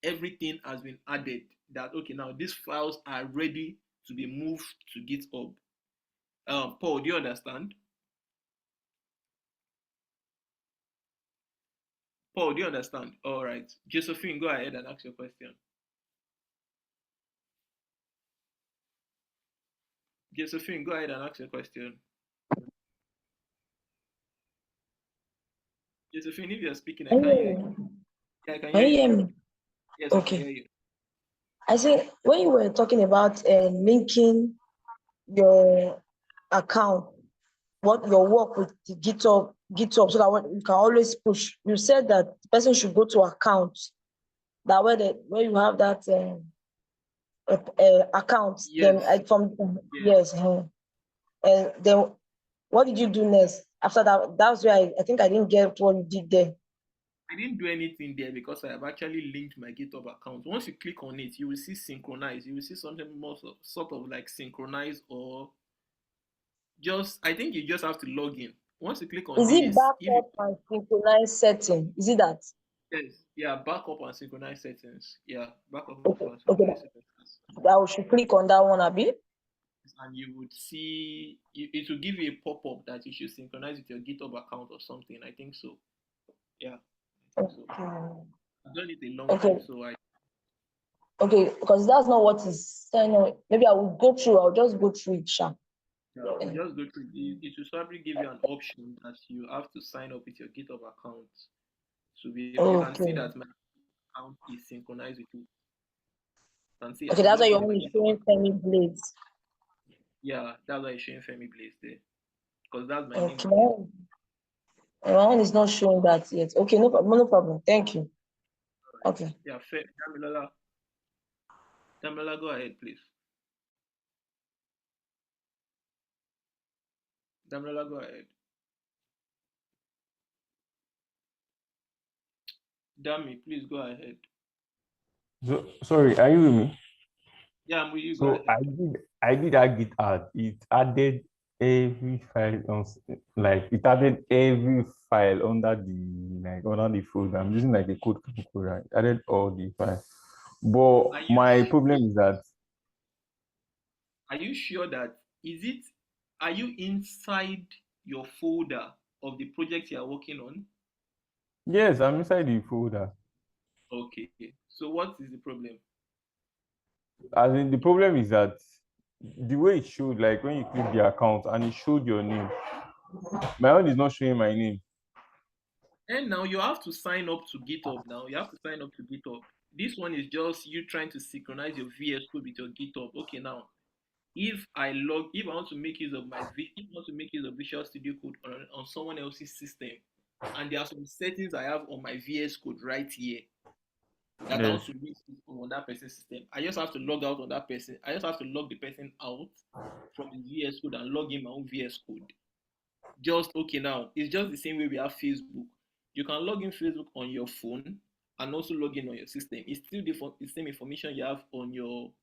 everything has been added. That okay, now these files are ready to be moved to GitHub. Paul, do you understand? Paul, do you understand? All right. Josephine, go ahead and ask your question. Josephine, go ahead and ask your question. Josephine, if you're speaking, I can't hear you. Yeah, I can hear you hear you. me? Yes, I Okay. can hear you. I say when you were talking about linking your account, what your work with the GitHub, so that you can always push. You said that the person should go to account. That where you have that account. Yes. Then yes. And then what did you do next? After that, that's where I think I didn't get what you did there. I didn't do anything there because I have actually linked my GitHub account. Once you click on it, you will see synchronize. You will see something more sort of like synchronize, or just, I think you just have to log in. Once you click on Is it this, backup and synchronized setting? Is it that? yes, yeah, backup and synchronize settings. Yeah, backup Okay. and synchronize settings. I should click on that one, Abi. And you would see it will give you a pop-up that you should synchronize with your GitHub account or something. I think so. Yeah, I think so. I've done it a long time, so Okay, because that's not what is saying. Maybe I will go through. I'll just go through it, sha. you just go through it will probably give you an option that you have to sign up with your GitHub account. So you can see that my account is synchronized with it. You can see Okay, that's why you're only showing Femi Blades. Yeah, that's why it's showing Femi Blades there. Because that's my name. Okay. My own is not showing that yet. Okay, no problem. Thank you. Right. Okay. Yeah, Damilola, go ahead, please. Damilola, go ahead. Dami, please go ahead. So, sorry, are you with me? Yeah, I'm with you. Go So ahead. I did that git add. It added every file on, like it added every file under the folder. I'm using like a KodeCamp folder. It added all the files. But my problem is that, are you sure that are you inside your folder of the project you are working on? yes, I'm inside the folder. Okay. So what is the problem? As in, the problem is that the way it showed, like when you click the account and it showed your name, my own is not showing my name. And now you have to sign up to GitHub now. You have to sign up to GitHub. This one is just you trying to synchronize your VS Code with your GitHub. Okay, now if I want to make use of Visual Studio Code on someone else's system, and there are some settings I have on my VS Code right here, that I Yes. want to read on that person's system. I just have to log out on that person. I just have to log the person out from his VS Code and log in my own VS Code. Just okay now. It's just the same way we have Facebook. You can log in Facebook on your phone and also log in on your system. It's still the same information you have on your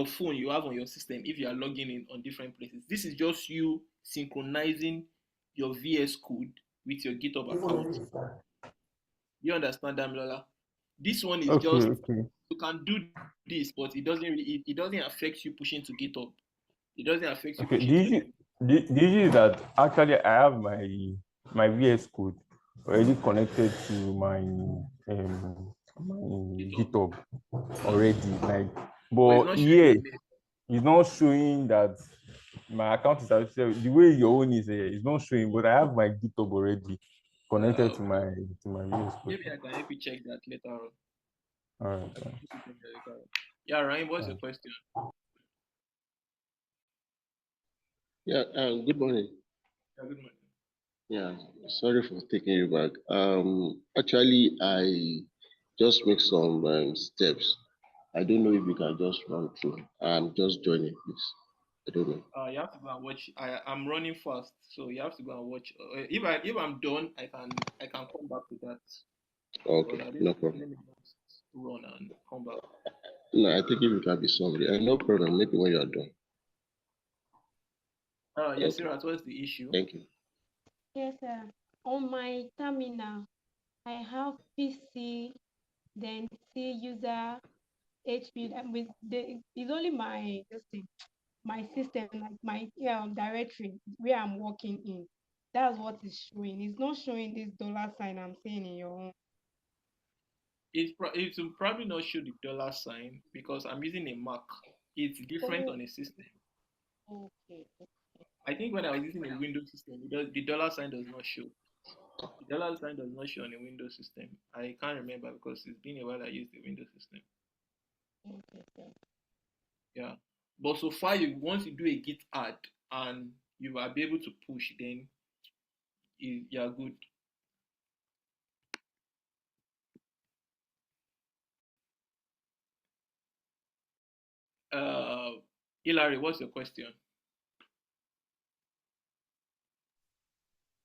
phone you have on your system if you are logging in on different places. This is just you synchronizing your VS Code with your GitHub account. You understand that, Lola? This one is Okay, just okay. you can do this, but it doesn't affect you pushing to GitHub. It doesn't affect you Okay. pushing to The issue is that actually I have my VS Code already connected to my GitHub. GitHub already. Like, But it's but not showing here the net. it's not showing that my account is actually the way your own is here. It's not showing, but I have my GitHub already connected to my VS Code. Maybe I can help you check that later on. All right. Yeah, Ryan, what's your question? Yeah, good morning. Yeah, good morning. Yeah, sorry for taking you back. Actually, I just make some steps. I don't know if you can just run through. I'm just joining, please. I don't know. You have to go and watch. I'm running fast, so you have to go and watch. If I'm done, I can come back to that. Okay, no problem. Let me just run and come back. No, I think if you can be summary, no problem. Maybe when you are done. Yes, Okay. Sarah, what's the issue? Thank you. Yes, sir. On my terminal, I have PC, then C user, HP. With it's only my my system, like my directory where I'm working in. That's what is showing. It's not showing this dollar sign I'm seeing in your own. It will probably not show the dollar sign because I'm using a Mac. It's different on a system. Okay. I think when I was using a Windows system, the dollar sign does not show. The dollar sign does not show on a Windows system. I can't remember because it's been a while I used the Windows system. Okay, sir. Yeah. But so far, once you do a git add and you will be able to push, then you are good. Hilary, what's your question?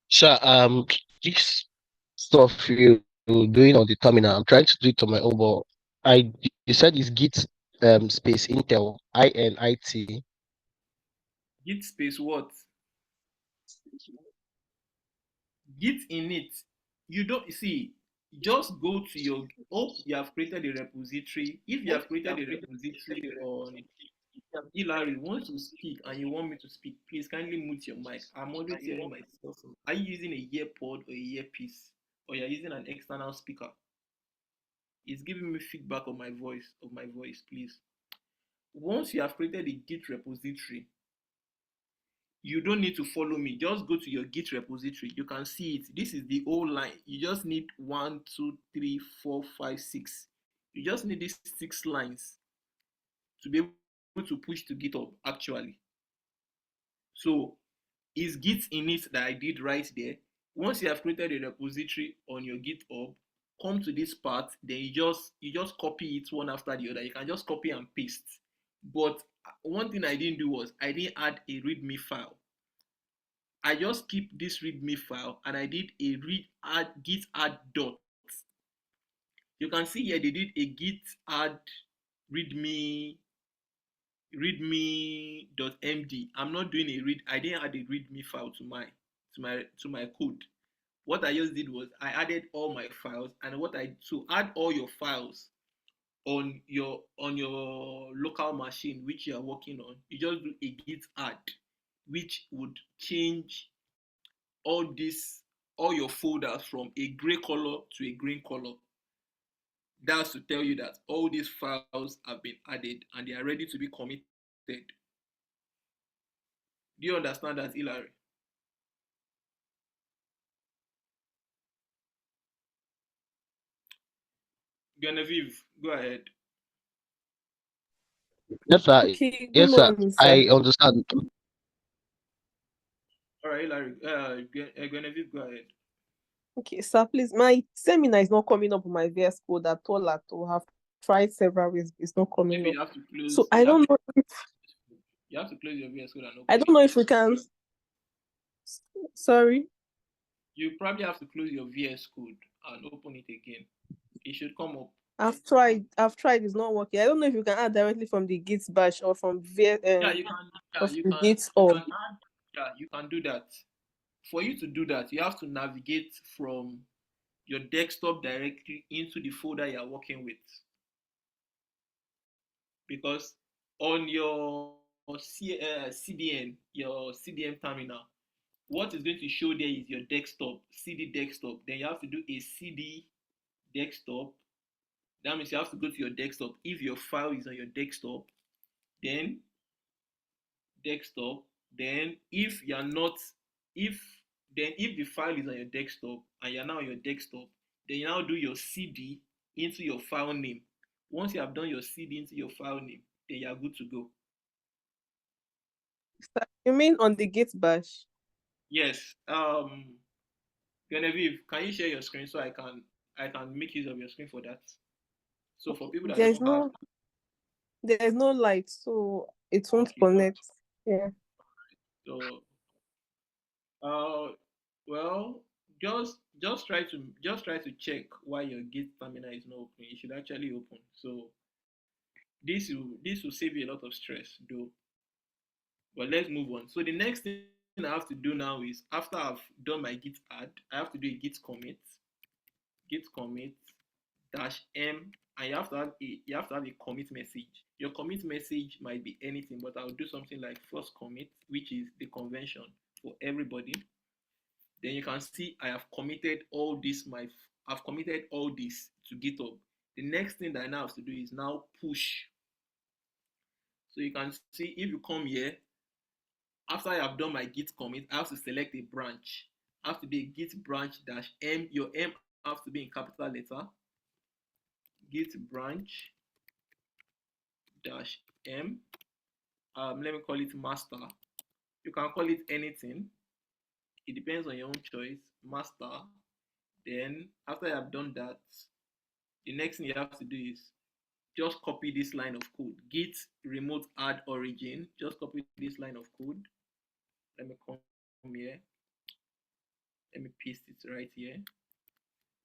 Sure. This stuff you're doing on the terminal, I'm trying to do it on my own, but you said it's Git space Intel INIT. Git space what? Git init. You don't see. Just go to your. Oh, you have created a repository. If you have created a repository on Hilary, once you speak and you want me to speak, please kindly mute your mic. I'm always hearing myself. Are you using a earpod or a earpiece, or you're using an external speaker? It's giving me feedback on my voice. Please. Once you have created a Git repository, you don't need to follow me. Just go to your Git repository. You can see it. This is the whole line. You just need 1, 2, 3, 4, 5, 6. You just need these 6 lines to be able to push to GitHub actually. So is Git init that I did right there. Once you have created a repository on your GitHub, come to this part, then you just copy it one after the other. You can just copy and paste. But one thing I didn't do was I didn't add a README file. I just keep this README file and I did a git add dot. You can see here they did a git add readme readme.md. I'm not doing I didn't add a readme file to my code. What I just did was I added all my files, and to add all your files on your local machine which you are working on, you just do a git add, which would change all your folders from a gray color to a green color. That's to tell you that all these files have been added and they are ready to be committed. Do you understand that, Hilary? Genevieve, go ahead. Yes, sir. Okay, good Yes, sir. morning, sir. I understand. All right, Hilary. Genevieve, go ahead. Okay, sir, please. My seminar is not coming up on my VS Code at all. I've tried several ways, it's not coming Maybe up. you have to close. So I don't know. You have to close your VS Code and open I don't it. know if we can. Sorry. You probably have to close your VS Code and open it again. It should come up. I've tried. It's not working. I don't know if you can add directly from the Git bash or from Yeah, you can. Yeah, of you the can. Git You or can add. Yeah, you can do that. For you to do that, you have to navigate from your desktop directly into the folder you're working with. Because on your CDN, your CDN terminal, what is going to show there is your desktop, CD desktop. Then you have to do a CD desktop. That means you have to go to your desktop. If your file is on your desktop, then desktop. Then if you're not, if the file is on your desktop and you're now on your desktop, then you now do your CD into your file name. Once you have done your CD into your file name, then you're good to go. you mean on the Git bash? Yes. Genevieve, can you share your screen so I can make use of your screen for that? So for people that There's don't have, no light, so it won't okay, connect. Yeah. so uh, well, just try to check why your Git terminal is not open. It should actually open. So this will save you a lot of stress, though. But let's move on. So the next thing I have to do now is after I've done my Git add, I have to do a git commit dash m, and you have to have a commit message. Your commit message might be anything, but I'll do something like first commit, which is the convention for everybody. Then you can see I've committed all this to GitHub. The next thing that I now have to do is now push. So you can see if you come here, after I have done my git commit, I have to select a branch. I have to be a git branch dash m. Your m has to be in capital letter. Git branch dash m. Let me call it master. You can call it anything. It depends on your own choice. Master. Then after I have done that, the next thing you have to do is just copy this line of code. Git remote add origin. Just copy this line of code. Let me come here. Let me paste it right here.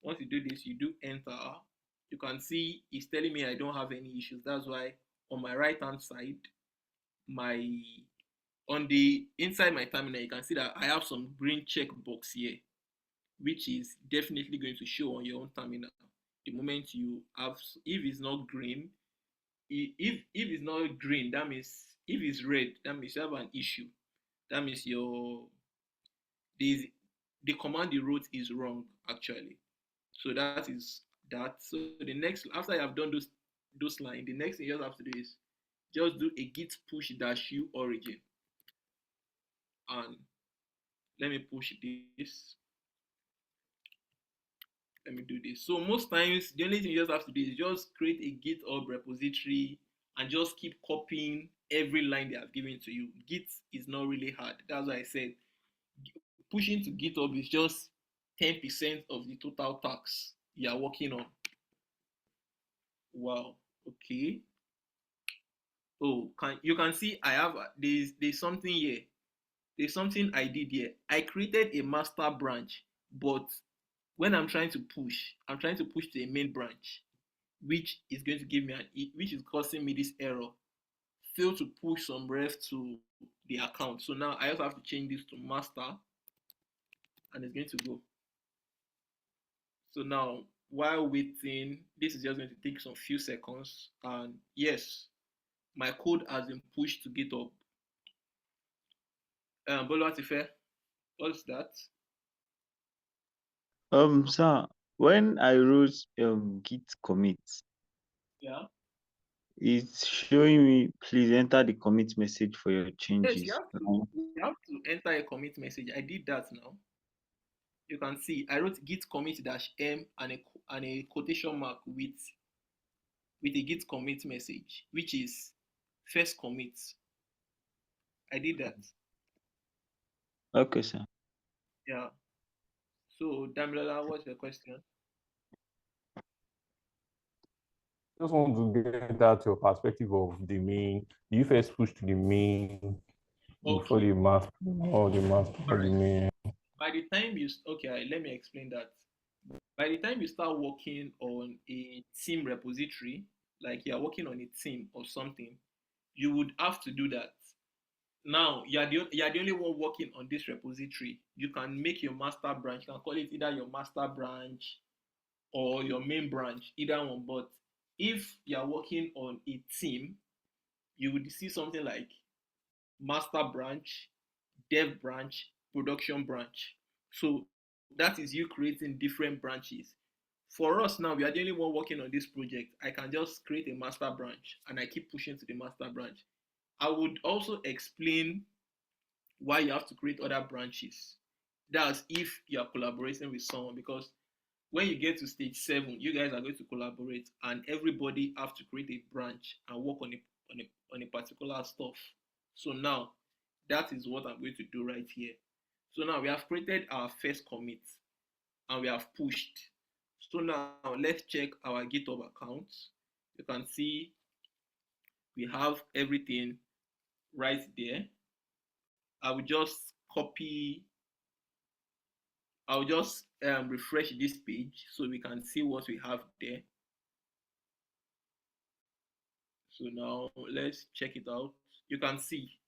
Once you do this, you do enter. You can see it's telling me I don't have any issues. That's why on my right hand side, on the inside my terminal, you can see that I have some green checkbox here, which is definitely going to show on your own terminal. The moment you have, if it's not green, if it's not green, that means if it's red, that means you have an issue. That means the command you wrote is wrong actually. So that is that. So the next, after I have done those lines, the next thing you just have to do is just do a git push dash u origin, and let me push this. Let me do this. So most times the only thing you just have to do is just create a GitHub repository and just keep copying every line they have given to you. Git is not really hard. That's why I said pushing to GitHub is just 10% of the total task you are working on. Wow. Okay. Oh, you can see I have there's something here. There's something I did here. I created a master branch, but when I'm trying to push to a main branch, which is going to give me which is causing me this error. Fail to push some ref to the account. So now I also have to change this to master, and it's going to go. So now while waiting, this is just going to take some few seconds, and yes, my code has been pushed to GitHub. Boluwatife, what's that? Sir, when I wrote git commit, Yeah. it's showing me please enter the commit message for your Yes, changes. you have to enter a commit message. I did that now. You can see I wrote git commit dash m and a quotation mark with a git commit message, which is first commit. I did that. Okay, sir. Yeah. So, Damilola, what's your question? Just want to get out your perspective of the main. Do you first push to the main before Okay. the master or the master All or the right. main? By the time you okay, let me explain that. By the time you start working on a team repository, like you're working on a team or something, you would have to do that. Now you're the only one working on this repository. You can make your master branch. You can call it either your master branch or your main branch, either one. But if you're working on a team, you would see something like master branch, dev branch, production branch. So that is you creating different branches. For us now, we are the only one working on this project. I can just create a master branch and I keep pushing to the master branch. I would also explain why you have to create other branches. That's if you are collaborating with someone, because when you get to stage 7, you guys are going to collaborate and everybody have to create a branch and work on a particular stuff. So now that is what I'm going to do right here. So now we have created our first commit and we have pushed. So now let's check our GitHub account. You can see we have everything right there. I will just copy, I'll just refresh this page so we can see what we have there. So now let's check it out. You can see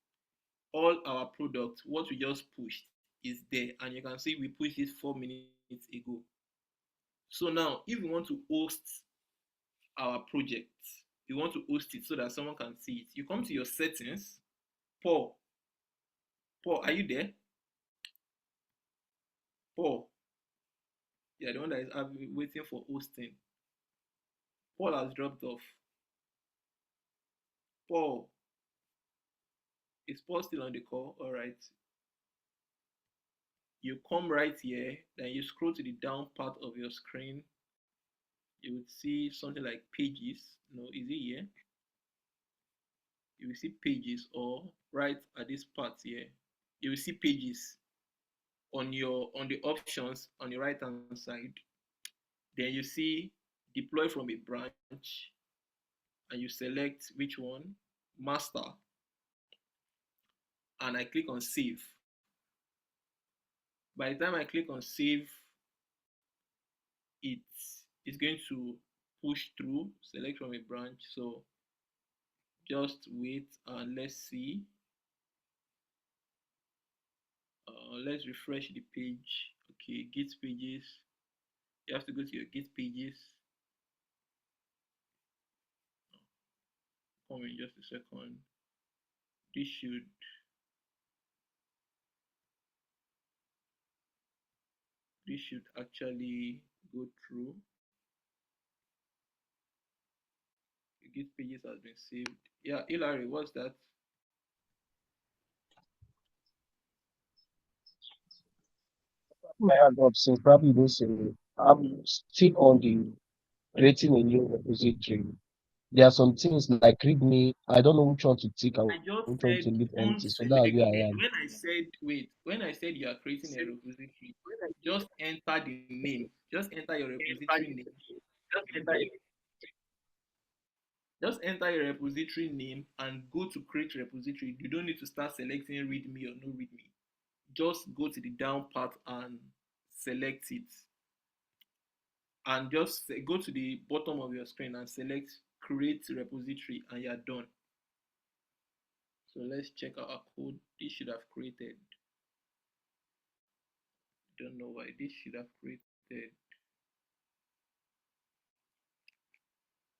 all our products, what we just pushed is there, and you can see we pushed it 4 minutes ago. So now if we want to host our project, you want to host it so that someone can see it, you come to your settings. Paul, are you there? Paul, yeah, the one that is waiting for hosting. Paul has dropped off. Paul, is Paul still on the call? All right. You come right here, then you scroll to the down part of your screen. You would see something like pages. No, is it here? You will see pages, or right at this part here, you will see pages on the options on the right hand side. Then you see deploy from a branch, and you select which one, master, and I click on save. By the time I click on save, it's going to push through, select from a branch. So just wait and let's see. Let's refresh the page. Okay, Git pages. You have to go to your Git pages. Come in just a second. This should actually go through. The Git pages has been saved. Yeah, Hilary, what's that? My hand up since probably this I'm still on the creating a new repository. There are some things like readme. I don't know which one to tick and I just which one said to leave don't empty. So that's select where I it. am. When I said you are creating a repository, just enter the name. Just enter your repository name. Just enter your repository name and go to create repository. You don't need to start selecting readme or no readme. Just go to the down part and select it. And just go to the bottom of your screen and select create repository and you're done. So let's check our code. This should have created. Don't know why this should have created.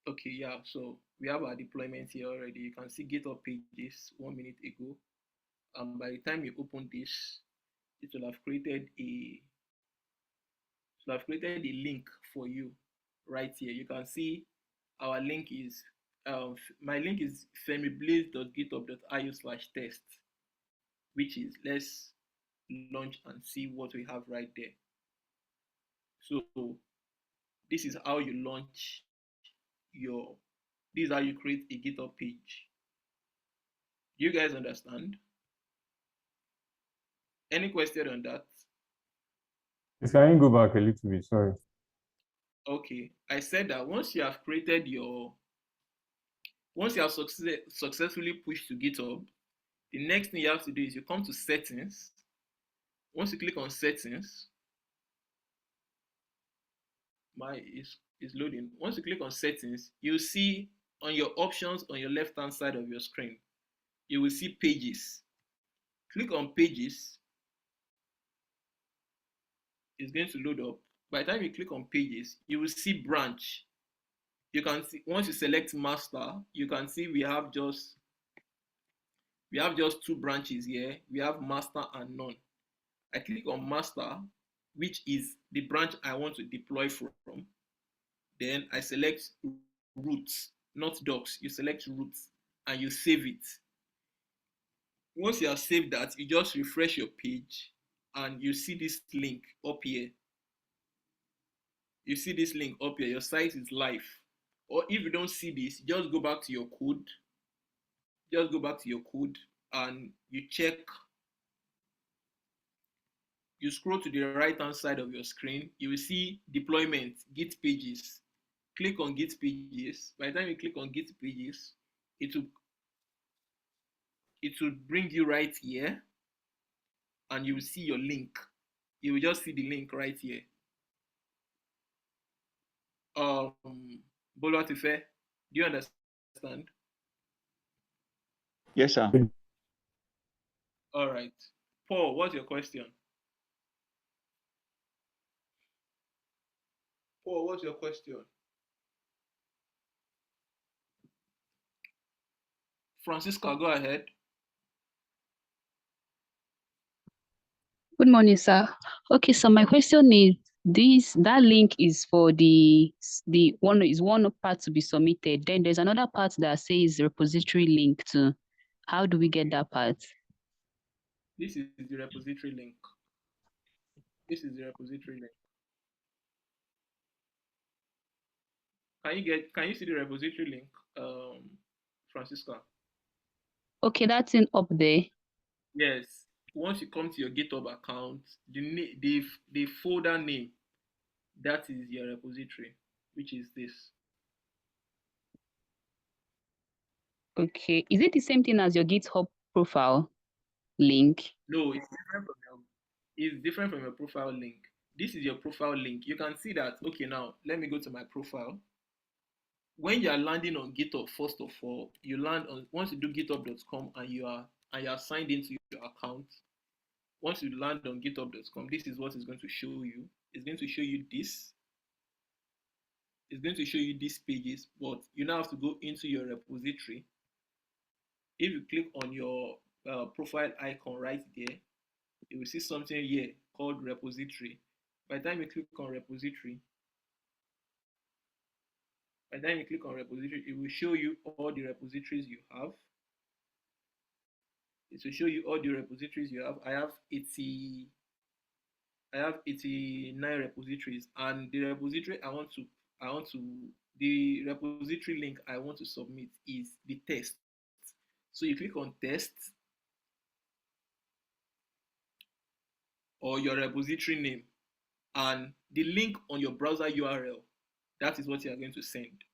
Okay, yeah, so we have our deployment here already. You can see GitHub pages 1 minute ago. And by the time you open this, it will have created a link for you right here. You can see our link is my link is femiblaze.github.io/test, which is let's launch and see what we have right there. So this is how you launch this is how you create a GitHub page. Do you guys understand? Any question on that? Can you go back a little bit? Sorry. Okay, I said that once you have successfully pushed to GitHub, the next thing you have to do is you come to settings. Once you click on settings, is loading. Once you click on settings, you'll see on your options on your left hand side of your screen, you will see pages. Click on pages. It's going to load up. By the time you click on pages, you will see branch. You can see once you select master, you can see we have just two branches here. We have master and none. I click on master, which is the branch I want to deploy from. Then I select roots, not docs. You select roots and you save it. Once you have saved that, you just refresh your page and you see this link up here. You see this link up here. Your site is live. Or if you don't see this, just go back to your code. Just go back to your code and you check. You scroll to the right hand side of your screen. You will see deployment, Git pages. Click on Git pages. By the time you click on Git pages, it will bring you right here and you will see your link. You will just see the link right here. Bolwatife, do you understand? Yes, sir. All right. Paul, what's your question? Paul, what's your question? Francisca, go ahead. Good morning, sir. Okay, so my question is that link is for the one part to be submitted. Then there's another part that says repository link to. How do we get that part? This is the repository link. This is the repository link. Can you see the repository link, Francisca? Okay, that's up there. Yes. Once you come to your GitHub account, the folder name, that is your repository, which is this. Okay, is it the same thing as your GitHub profile link? No, it's different from your profile link. This is your profile link. You can see that. Okay, now let me go to my profile. When you are landing on GitHub, first of all, you land on once you do github.com and you are signed into your account. Once you land on github.com, this is what it's going to show you. It's going to show you this. It's going to show you these pages, but you now have to go into your repository. If you click on your profile icon right there, you will see something here called repository. By the time you click on repository, it will show you all the repositories you have. It will show you all the repositories you have. I have 89 repositories, and the repository the repository link I want to submit is the test. So you click on test or your repository name and the link on your browser URL. That is what you are going to send.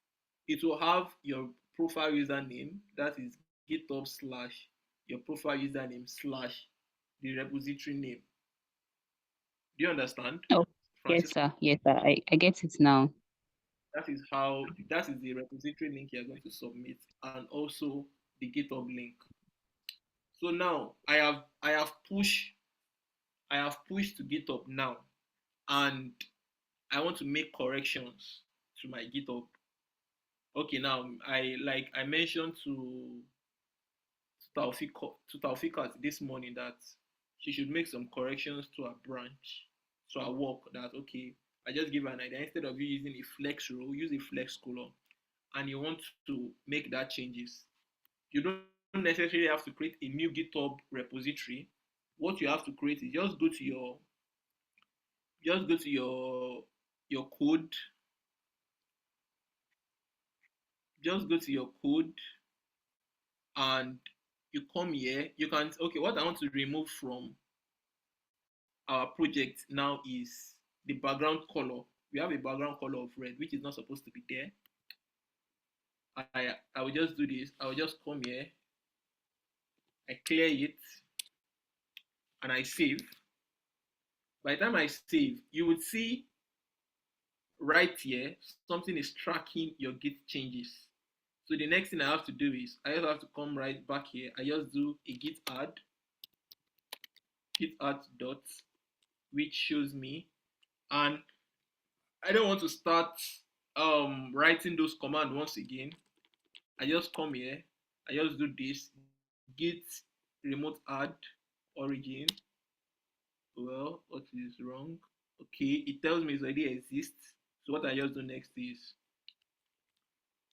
It will have your profile username, that is GitHub / your profile username / the repository name. Do you understand? Oh, yes, sir. Yes, sir. I get it now. That is the repository link you're going to submit, and also the GitHub link. So now I have pushed to GitHub now, and I want to make corrections to my GitHub. Okay, now I mentioned to Taufika this morning that she should make some corrections to her branch, to her work. That okay, I just give her an idea. Instead of you using a flex row, use a flex column, and you want to make that changes. You don't necessarily have to create a new GitHub repository. What you have to create is just go to your code. Just go to your code and you come here. What I want to remove from our project now is the background color. We have a background color of red, which is not supposed to be there. I will just do this. I will just come here. I clear it, and I save. By the time I save, you would see right here something is tracking your Git changes. So the next thing I have to do is I just have to come right back here. I just do a git add dot, which shows me, and I don't want to start writing those commands once again. I just come here, I just do this git remote add origin. Well, what is wrong? Okay, it tells me it already exists. So what I just do next is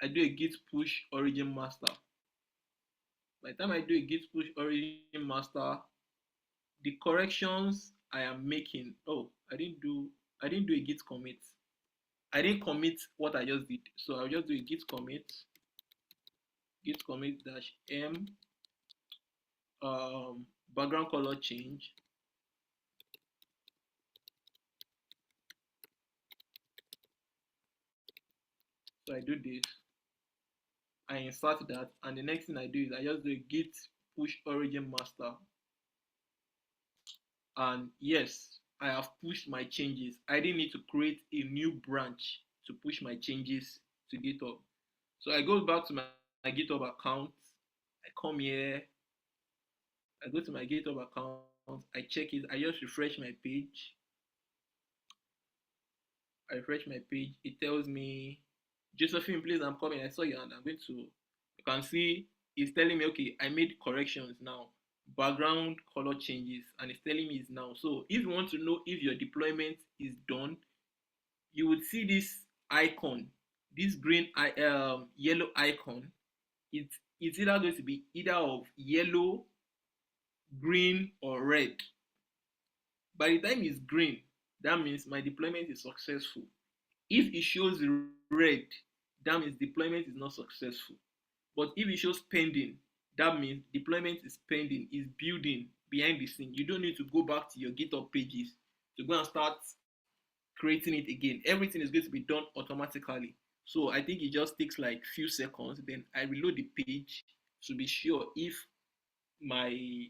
I do a git push origin master. By the time I do a git push origin master, the corrections I am making. Oh, I didn't do a git commit. I didn't commit what I just did. So I'll just do a git commit dash m background color change. So I do this. I insert that, and the next thing I do is I just do a git push origin master. And yes, I have pushed my changes. I didn't need to create a new branch to push my changes to GitHub. So I go back to my GitHub account. I come here. I go to my GitHub account. I check it. I just refresh my page. I refresh my page. It tells me, Josephine, please, I'm coming. I saw you, and I'm going to. You can see it's telling me, okay, I made corrections now. Background color changes, and it's telling me it's now. So if you want to know if your deployment is done, you would see this icon, this green yellow icon. It's either going to be either of yellow, green, or red. By the time it's green, that means my deployment is successful. If it shows red, that means deployment is not successful. But if it shows pending, that means deployment is pending, is building behind the scene. You don't need to go back to your GitHub pages to go and start creating it again. Everything is going to be done automatically. So I think it just takes like few seconds. Then I reload the page to be sure if my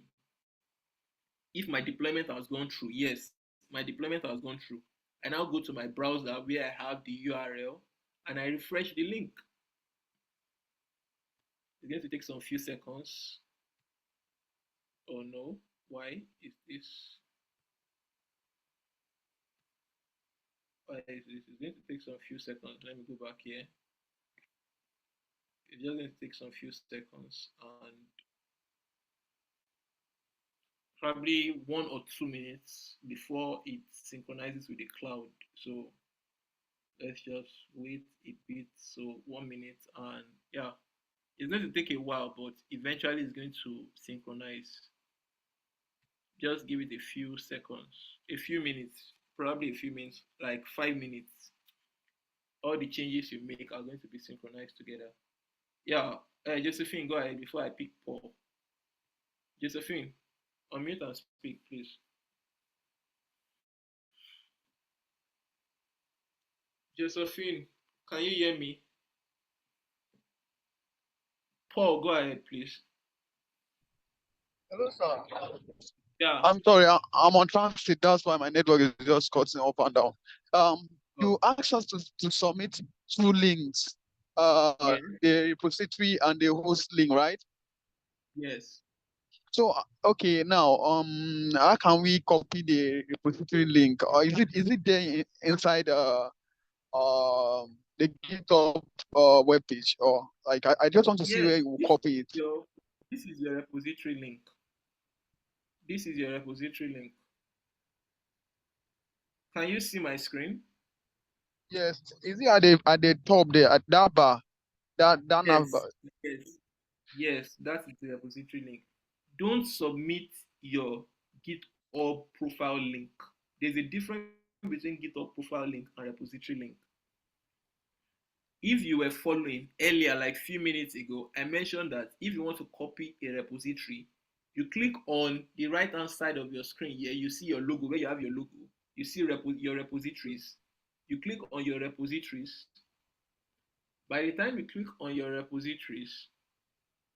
deployment has gone through. Yes, my deployment has gone through. I now go to my browser where I have the URL and I refresh the link. It's going to take some few seconds. Oh no, why is this? Why is this? It's going to take some few seconds. Let me go back here. It's just going to take some few seconds and probably 1 or 2 minutes before it synchronizes with the cloud. So let's just wait a bit. So 1 minute, and yeah, it's going to take a while, but eventually it's going to synchronize. Just give it a few seconds, a few minutes, probably a few minutes, like 5 minutes. All the changes you make are going to be synchronized together. Yeah, Josephine, go ahead before I pick Paul. Josephine, unmute and speak, please. Josephine, can you hear me? Paul, go ahead, please. Hello, sir. Yeah. I'm sorry, I'm on transit. That's why my network is just cutting up and down. You asked us to submit 2 links, Yeah. the repository and the host link, right? Yes. So okay, now how can we copy the repository link, or is it there inside the GitHub webpage, or like I just want to see where Yes, you copy it. this is your repository link. This is your repository link. Can you see my screen? Yes, is it at the top there, at that bar, that Yes, nav bar? yes, that is the repository link. Don't submit your GitHub profile link. There's a difference between GitHub profile link and repository link. If you were following earlier, like a few minutes ago, I mentioned that if you want to copy a repository, you click on the right hand side of your screen here, you see your logo, where you have your logo. you see your repositories. You click on your repositories. By the time you click on your repositories,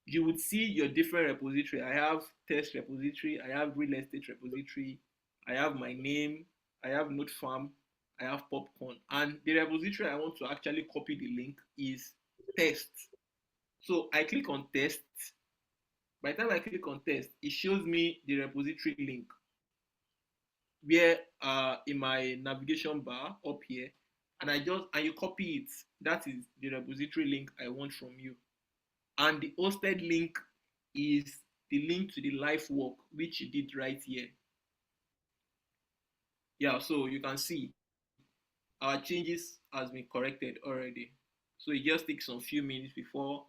you would see your different repository. I have test repository, I have real estate repository, I have my name, I have node farm, I have popcorn. And the repository I want to actually copy the link is test. So I click on test. By the time I click on test, it shows me the repository link where in my navigation bar up here, and you copy it. That is the repository link I want from you. And the hosted link is the link to the live work which you did right here. Yeah, so you can see our changes has been corrected already. So it just takes some few minutes before,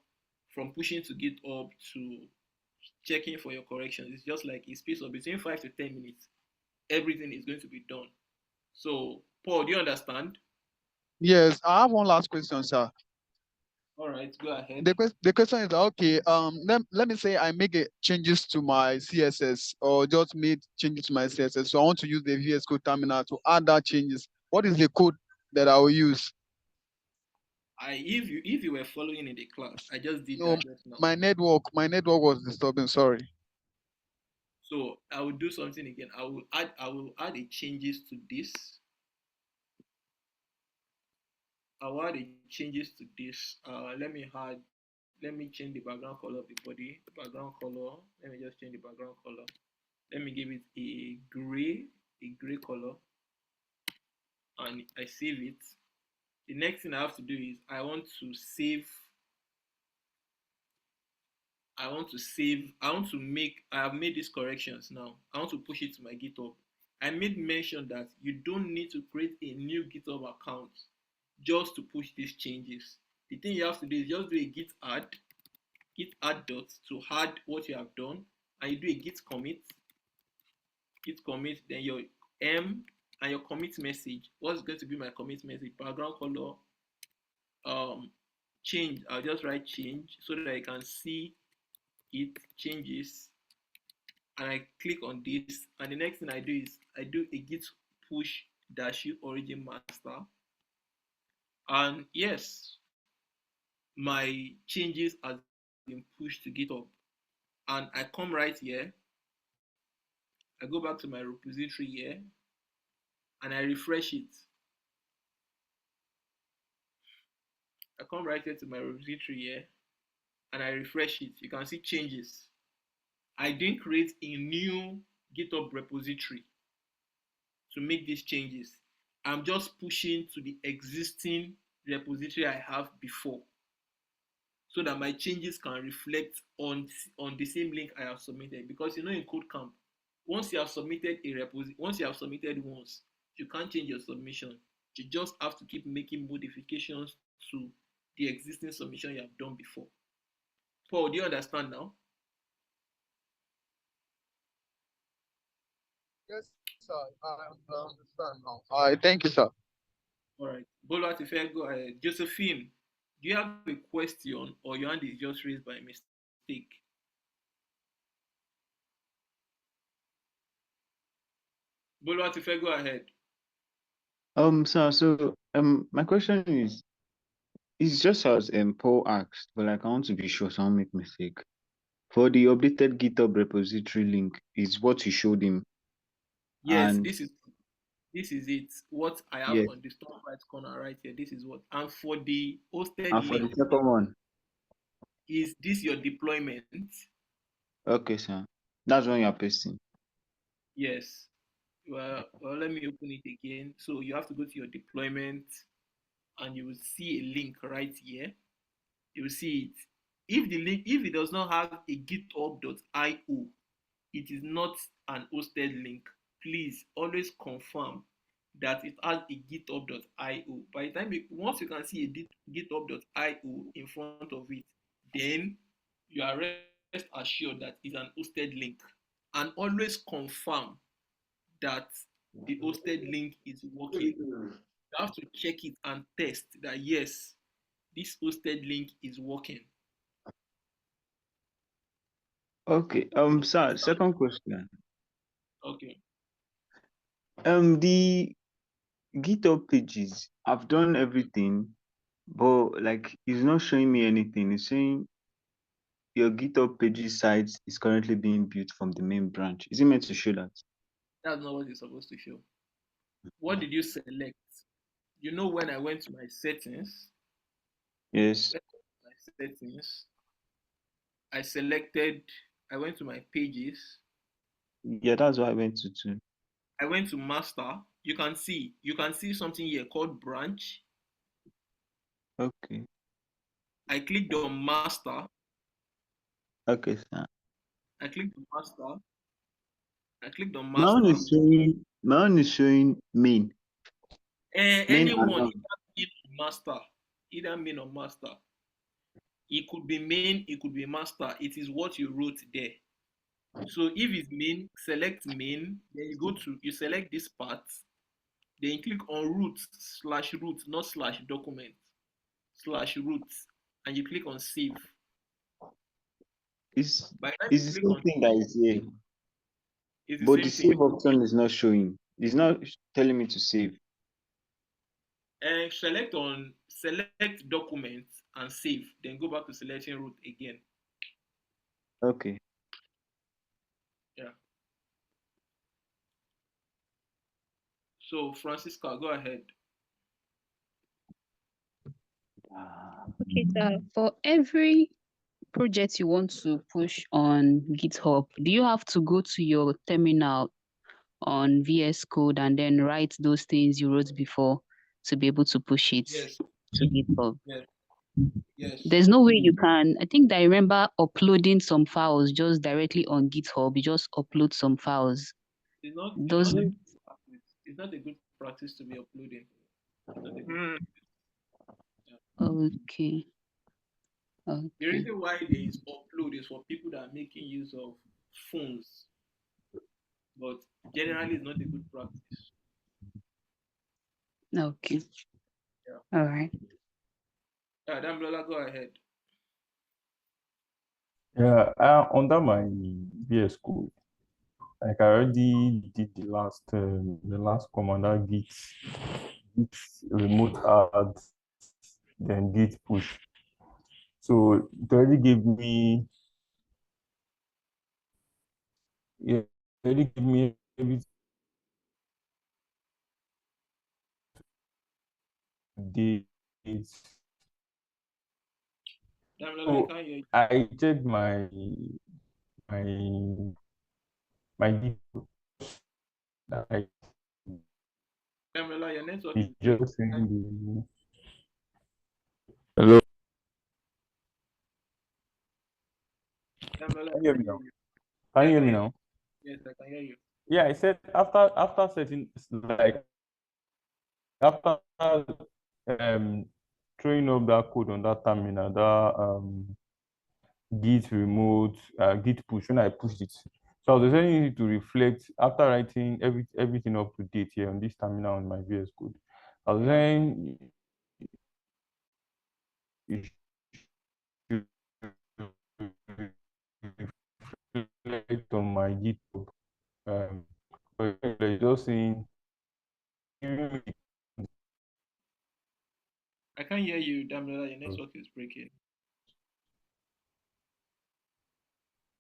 from pushing to GitHub to checking for your corrections. It's just like a space of between 5 to 10 minutes. Everything is going to be done. So Paul, do you understand? Yes, I have one last question, sir. All right, go ahead. The question is, okay, let me say I make changes to my CSS, or just made changes to my CSS. So I want to use the VS Code terminal to add that changes. What is the code that I will use? If you were following in the class, I just did No, that just now. my network was disturbing. Sorry. So I will do something again. I will add a changes to this. I will add a changes to this. Let me change the background color of the body. Background color. Let me just change the background color. Let me give it a gray color, and I save it. The next thing I have to do is I want I have made these corrections now. I want to push it to my GitHub. I made mention that you don't need to create a new GitHub account just to push these changes. The thing you have to do is just do a git add dot to add what you have done, and you do a git commit, then your and your commit message. What's going to be my commit message? Background color, change. I'll just write change so that I can see it changes, and I click on this, and the next thing I do is I do a git push dash u origin master, and yes, my changes has been pushed to GitHub. And I come right here, I go back to my repository here, and I refresh it. I come right here to my repository here, and I refresh it. You can see changes. I didn't create a new GitHub repository to make these changes. I'm just pushing to the existing repository I have before, so that my changes can reflect on the same link I have submitted. Because in KodeCamp, once you have submitted once, you can't change your submission. You just have to keep making modifications to the existing submission you have done before. Paul, do you understand now? Yes, sir. I understand now. All right, thank you, sir. All right. Boluwatife, go ahead. Josephine, do you have a question, or your hand is just raised by mistake? Boluwatife, go ahead. Sir, so my question is, it's just as Paul asked, but like I want to be sure so I don't make mistake. For the updated GitHub repository link is what you showed him. Yes, And this is it. What I have yes, on the top right corner right here. This is what. And for the hosted and for the link, second one, is this your deployment? okay, sir. That's when you're pasting. Yes. Well, let me open it again. So you have to go to your deployment, and you will see a link right here. You will see it. If it does not have a github.io, it is not an hosted link. Please always confirm that it has a github.io. By the time once you can see a github.io in front of it, then you are rest assured that it's an hosted link. And always confirm that the hosted link is working. You have to check it and test that yes, this hosted link is working. Okay. Sir, second question. Okay. The GitHub pages, I've done everything, but like it's not showing me anything. It's saying your GitHub pages site is currently being built from the main branch. Is it meant to show that? That's not what it's supposed to show. What did you select? You know, when I went to my settings, Yes. I went to my pages. Yeah, that's what I went to too. I went to master. You can see something here called branch. Okay. I clicked on master. Okay, sir. I clicked on master. My own is showing main. Main Anyone, and either main or master. It could be main, it could be master. It is what you wrote there. So if it's main, select main. Then you select this part. Then you click on root/root, not /document, /root, and you click on save. it's By the time it's you the click same on thing that is here. it's the But the same thing. save option is not showing. It's not telling me to save. And select document and save. Then go back to selecting root again. Okay. Yeah. So Francisca, go ahead. Okay, for every project you want to push on GitHub, do you have to go to your terminal on VS Code and then write those things you wrote before to be able to push it Yes. to GitHub? Yes. There's no way you can. I think I remember uploading some files just directly on GitHub. You just upload some files. It's not a good practice to be uploading. It's not a good Okay. The reason why there is upload is for people that are making use of phones, but generally it's not a good practice. Okay. Yeah. All right. Damlola, go ahead. Yeah, under my VS Code, like I already did the last commander git remote add, then git push. So it already gave me, yeah, it already gave me everything to date. Damlola, I So can't hear you. I checked my my git. I Damlola, your network it's is breaking. just saying the hello. Damlola, Can I you hear can't me hear now? you. Can Yeah, you I hear can me hear now? you. Yes, I can hear you. Yeah, I said after setting like after throwing up that code on that terminal, that git remote, git push, when I pushed it. So I was telling you to reflect after writing everything up to date here on this terminal on my VS Code. I was saying you should reflect on my GitHub. But it's just saying I can't hear you, Damlola. Your network is breaking.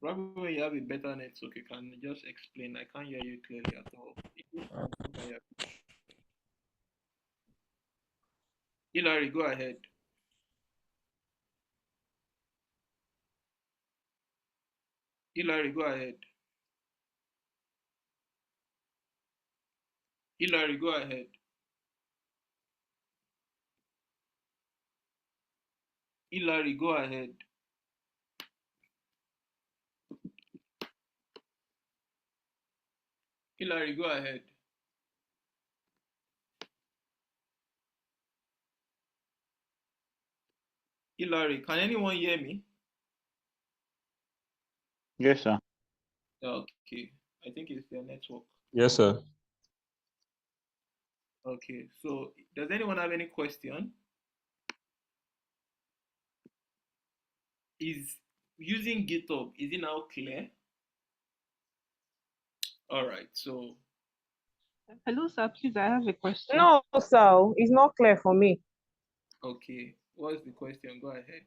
Probably when you have a better network, you can just explain. I can't hear you clearly at all. Hilary, go ahead. Hilary, go ahead. Hilary, go ahead. Hilary, go ahead. Hilary, go ahead. Hilary, can anyone hear me? Yes, sir. Okay, I think it's their network. yes, sir. Okay, so does anyone have any question? Is using GitHub, is it now clear? All right, so Hello, sir. Please, I have a question. No, sir, it's not clear for me. Okay, what's the question? Go ahead.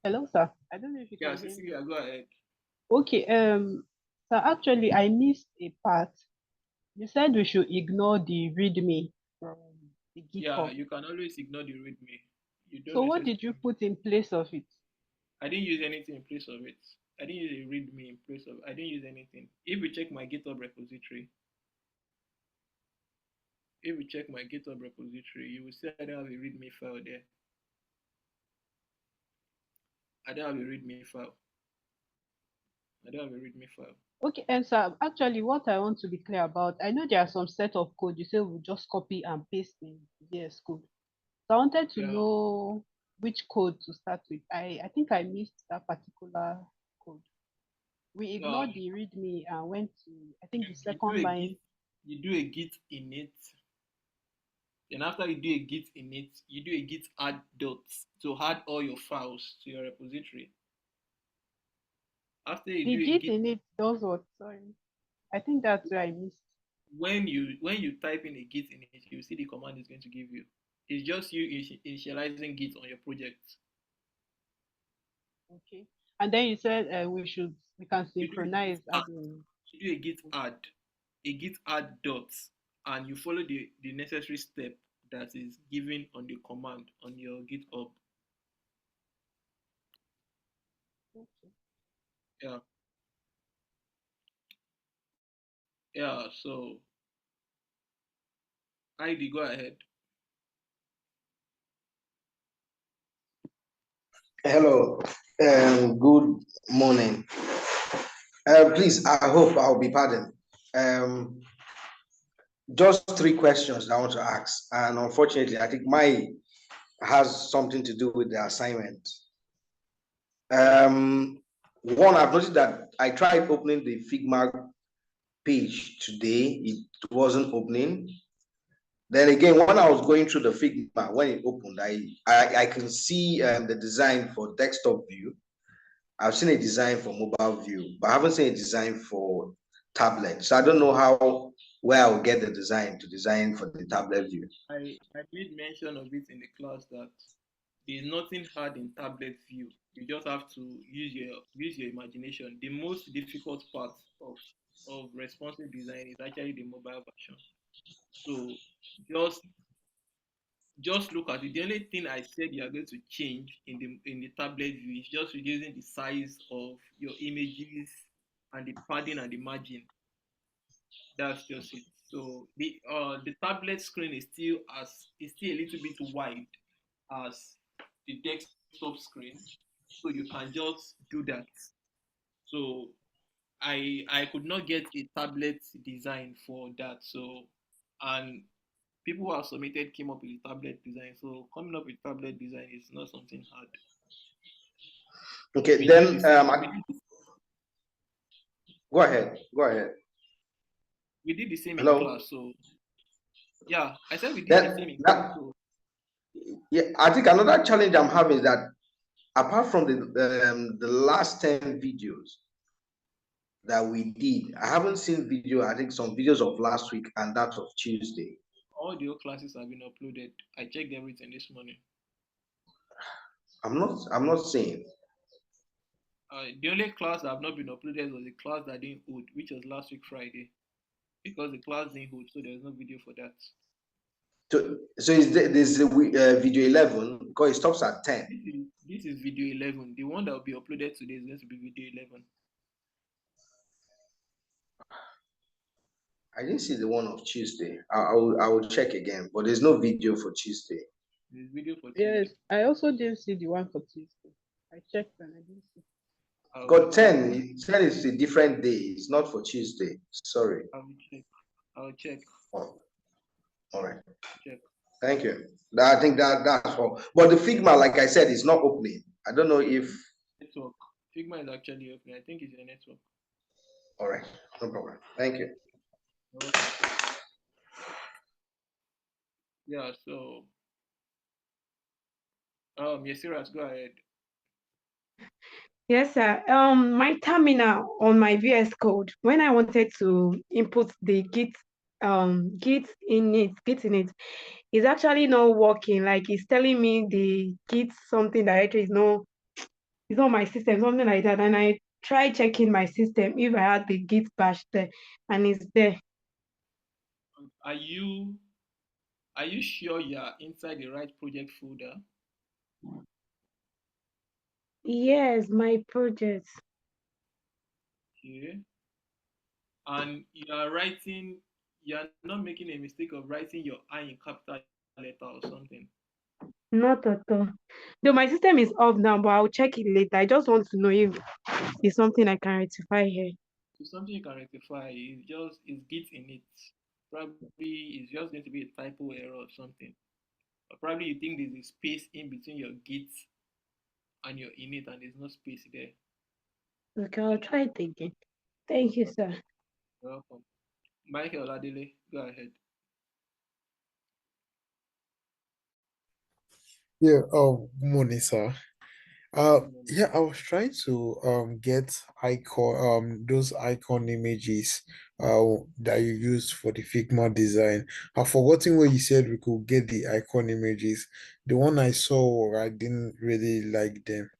Hello, sir. I don't know if you Yeah, can hear me. Cecilia, go ahead. Okay. So actually, I missed a part. You said we should ignore the README from the Yeah, GitHub. you can always ignore the README. You don't So what did you necessarily. put in place of it? I didn't use anything in place of it. I didn't use a README in place of. I didn't use anything. If you check my GitHub repository, you will see I don't have a README file there. I don't have a README file. I don't have a README file. Okay, and sir, actually, what I want to be clear about, I know there are some set of code you say we just copy and paste in VS Code. So I wanted to Yeah. know which code to start with. I think I missed that particular code. We ignored the README and went to, I think, the second line. You do a git init. Then after you do a git init, you do a git add dots to add all your files to your repository. After you The do a git git init does what? Sorry, I think that's where I missed. when you type in a git init, you see the command it's going to give you. It's just you initializing git on your project. Okay, and then you said we can You do a synchronize git add. adding. You do a git add dots, and you follow the necessary step that is given on the command on your GitHub. Okay. Yeah. Yeah. So, ID, go ahead. Hello, good morning. Please, I hope I'll be pardoned. Just 3 questions I want to ask, and unfortunately, I think mine has something to do with the assignment. One, I've noticed that I tried opening the Figma page today, it wasn't opening. Then again, when I was going through the Figma, when it opened, I can see the design for desktop view. I've seen a design for mobile view, but I haven't seen a design for tablet. So I don't know where I'll get the design to design for the tablet view. I made mention of it in the class that there's nothing hard in tablet view. You just have to use your imagination. The most difficult part of responsive design is actually the mobile version. So just look at it. The only thing I said you are going to change in the tablet view is just reducing the size of your images and the padding and the margin. That's just it. So the tablet screen is still a little bit wide as the desktop screen. So you can just do that. So I could not get a tablet design for that. So and people who have submitted came up with a tablet design. So coming up with tablet design is not something hard. Okay, We then go ahead. We did the same in Hello? class. So yeah, I said we did the Then same in class. So yeah, I think another challenge I'm having is that apart from the last 10 videos that we did, I haven't seen video. I think some videos of last week and that of Tuesday. all the old classes have been uploaded. I checked everything this morning. I'm not seeing. The only class that have not been uploaded was the class that didn't hold, which was last week Friday, because the class didn't hold, so there's no video for that. So is this video 11 because it stops at 10? This is video 11. The one that will be uploaded today is going to be video 11. I didn't see the one of Tuesday. I will check again, but there's no video for Tuesday. There's video for Tuesday. Yes, I also didn't see the one for Tuesday. I checked and I didn't see. Got 10. 10 is a different day. It's not for Tuesday. Sorry. I'll check. Oh, all right. Check. Thank you. I think that's all. But the Figma, like I said, is not opening. I don't know if network. Figma is actually opening. I think it's your network. All right, no problem. Thank you. Yeah. So, Yesiras, go ahead. Yes, sir. My terminal on my VS Code, when I wanted to input the Git in it, is actually not working. Like it's telling me the Git something directory is no, it's not my system, something like that. And I tried checking my system if I had the Git bash there, and it's there. Are you sure you're inside the right project folder? Yes, my project. Okay. And you're not making a mistake of writing your I in capital letter or something. Not at all. Though my system is off now, but I'll check it later. I just want to know if it's something I can rectify here. So something you can rectify is Git in it. Probably it's just going to be a typo error or something. Or probably you think there's a space in between your Git and your init and there's no space there. Okay, I'll try it again. Thank you, sir. You're welcome. Michael Oladele, go ahead. Yeah, good morning, sir. Yeah, I was trying to get those icon images that you used for the Figma design. I've forgotten where you said we could get the icon images. The one I saw, I didn't really like them.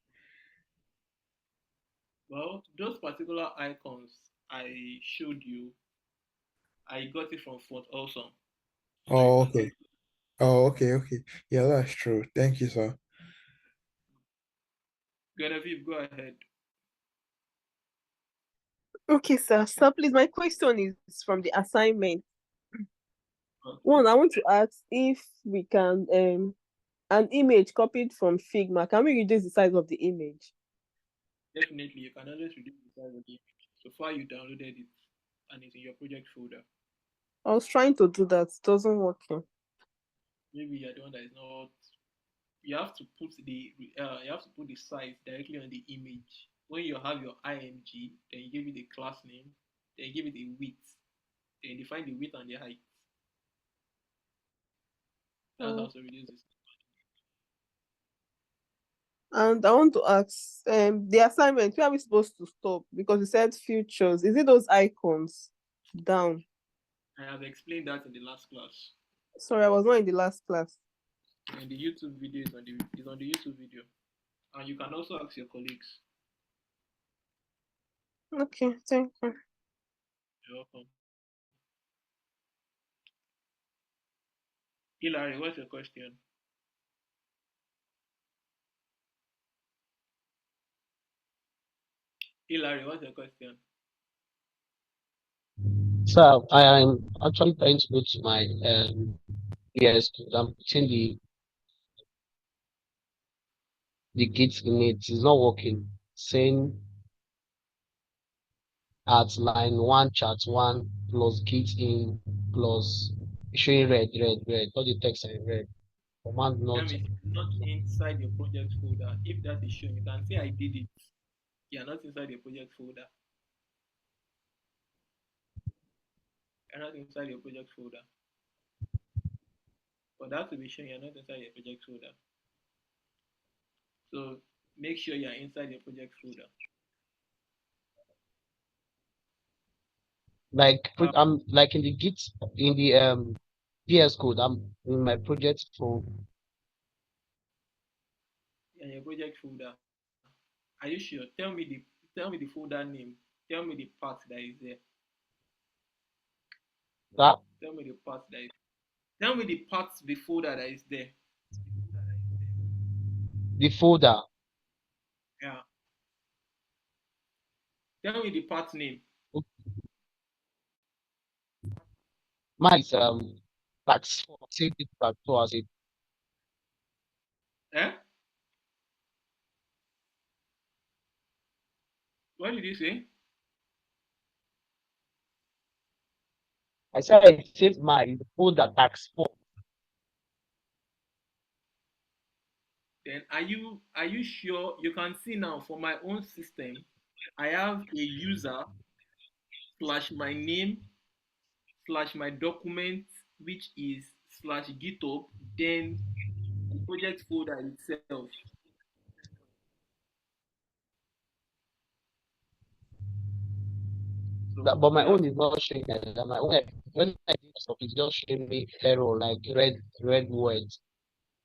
Well, those particular icons I showed you, I got it from Fort Awesome. So you Oh, can okay. just Oh, okay. Yeah, that's true. Thank you, sir. Genevieve, go ahead. Okay, sir. So please, my question is from the assignment. Okay. One, I want to ask if we can an image copied from Figma, can we reduce the size of the image? Definitely, you can always reduce the size of the image. So far, you downloaded it and it's in your project folder. I was trying to do that, it doesn't work. Maybe you're the one that is not. You have to put the size directly on the image. When you have your img, then you give it a class name, then you give it a width, then you define the width and the height. That's how to reduce this. And I want to ask, the assignment, where are we supposed to stop? Because you said futures. Is it those icons down? I have explained that in the last class. Sorry, I was not in the last class. And the YouTube video is on the YouTube video. And you can also ask your colleagues. Okay, thank you. You're welcome. Hilary, what's your question? Hilary, what's your question? So I am actually trying to go to my yes, I'm putting the Git in it. It's not working. Saying at line one, chat one plus Git in plus showing red. All the text are in red. Command That not. means it's not inside your project folder. If that is shown, you can say I did it. You're not inside your project folder. You're not inside your project folder. For that to be shown, you're not inside your project folder. So make sure you're inside your project folder. Like I'm like in the Git in the VS Code. I'm in my project folder. In your project folder. Are you sure? Tell me the folder name. Tell me the part that is there. That Tell me the part that is. Tell me the part, the folder that is there. the folder. Yeah. Tell me the part name. Mine is tax save it as it. Eh? What did you say? I said I saved my folder tax 4. Then are you sure? You can see now for my own system, I have a user slash my name slash my document, which is slash GitHub, then the project folder itself. But my own is not showing like that. My own, when I do stuff, it's just showing me error, like red words.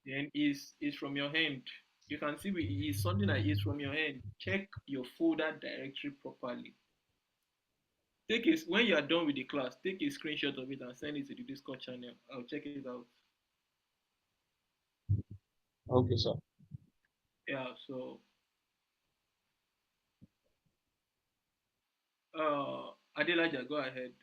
Then is from your hand. You can see it's something that is from your hand. Check your folder directory properly. When you are done with the class, take a screenshot of it and send it to the Discord channel. I'll check it out. Okay, sir. Yeah, so Adelaja, go ahead.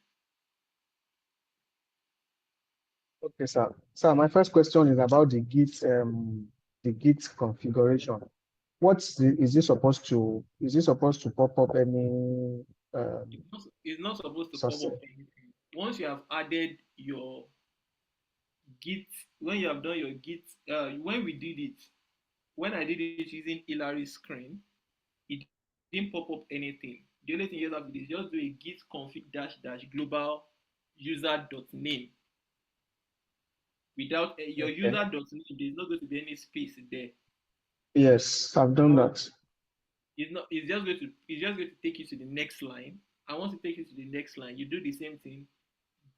Okay, sir. So my first question is about the Git configuration. Is this supposed to pop up any It's not supposed to pop success? up anything. Once you have added your Git, when you have done your Git, when I did it using Hilary's screen, it didn't pop up anything. The only thing you have to do is just do a git config -- global user.name. Without your Okay. user.name, there's not going to be any space there. Yes, I've done that. It's just going to take you to the next line. And once it takes you to the next line, you do the same thing.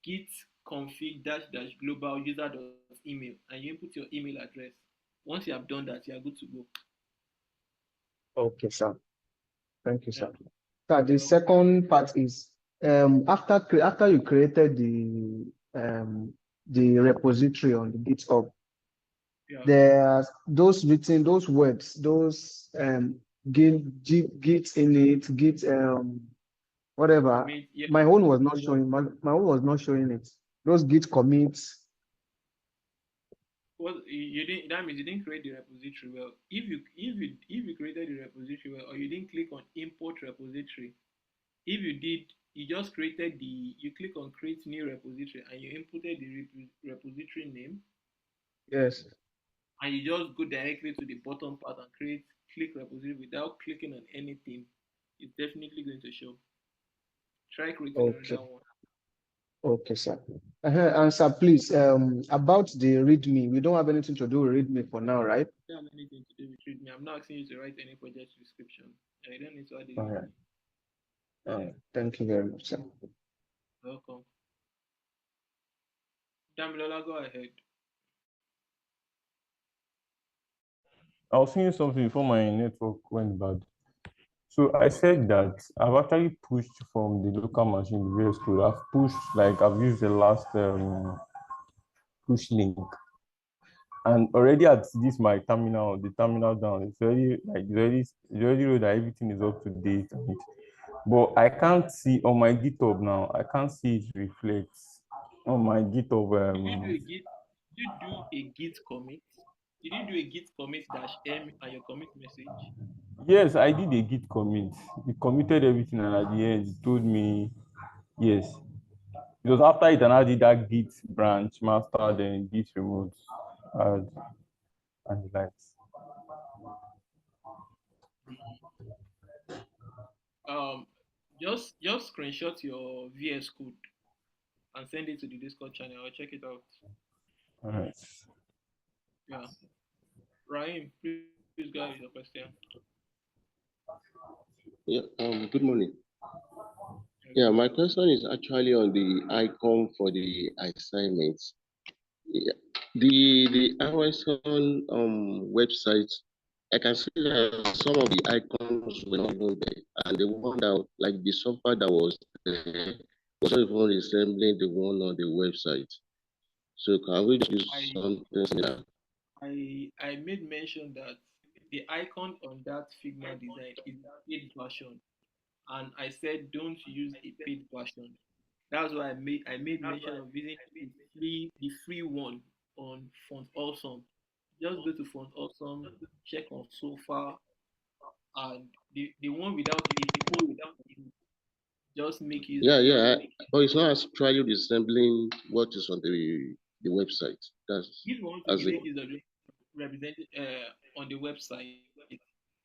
Git config -- global user.email, and you input your email address. Once you have done that, you are good to go. Okay, sir. Thank you, sir. So the second part is after you created the repository on the GitHub, there are those words, those git init, git whatever. My own was not showing. My own was not showing it. Those git commits. Well, that means you didn't create the repository well. If you created the repository well, or you didn't click on import repository, if you did, you just you click on create new repository and you inputted the repository name. Yes. And you just go directly to the bottom part and click repository without clicking on anything. It's definitely going to show. Try creating another one. Okay, sir. And sir, please, about the README, we don't have anything to do with README for now, right? I don't have anything to do with README. I'm not asking you to write any project description. I don't need to add the All README. right. Thank you very much, sir. Welcome. Damilola, go ahead. I was seeing something before my network went bad. So I said that I've actually pushed from the local machine, the VS Code. I've used the last push link. And already at this my terminal, the terminal down, it's already know that everything is up to date. But I can't see on my GitHub now, I can't see it reflects on my GitHub. Did you do a git commit? Did you do a git commit -m and your commit message? Yes, I did a git commit. It committed everything, and at the end, it told me yes. It was after it, and I did that git branch master, then git remote, and the likes. Just screenshot your VS Code and send it to the Discord channel. I'll check it out. All right. Yeah. Rahim, please go ahead with your question. Yeah, good morning. Yeah, my question is actually on the icon for the assignments. Yeah. The Amazon website, I can see that some of the icons were not even there, and the one that, like the software that was there, was not even resembling the one on the website. So can we just use something similar? I made mention that the icon on that Figma design is a paid version, and I said don't use a paid version. That's why I made mention of using the free one on Font Awesome. Just go to Font Awesome, check on so far, and the one without a code, just make use of that. But it's not actually resembling what is on the website. That's If you want to make use of it represented on the website,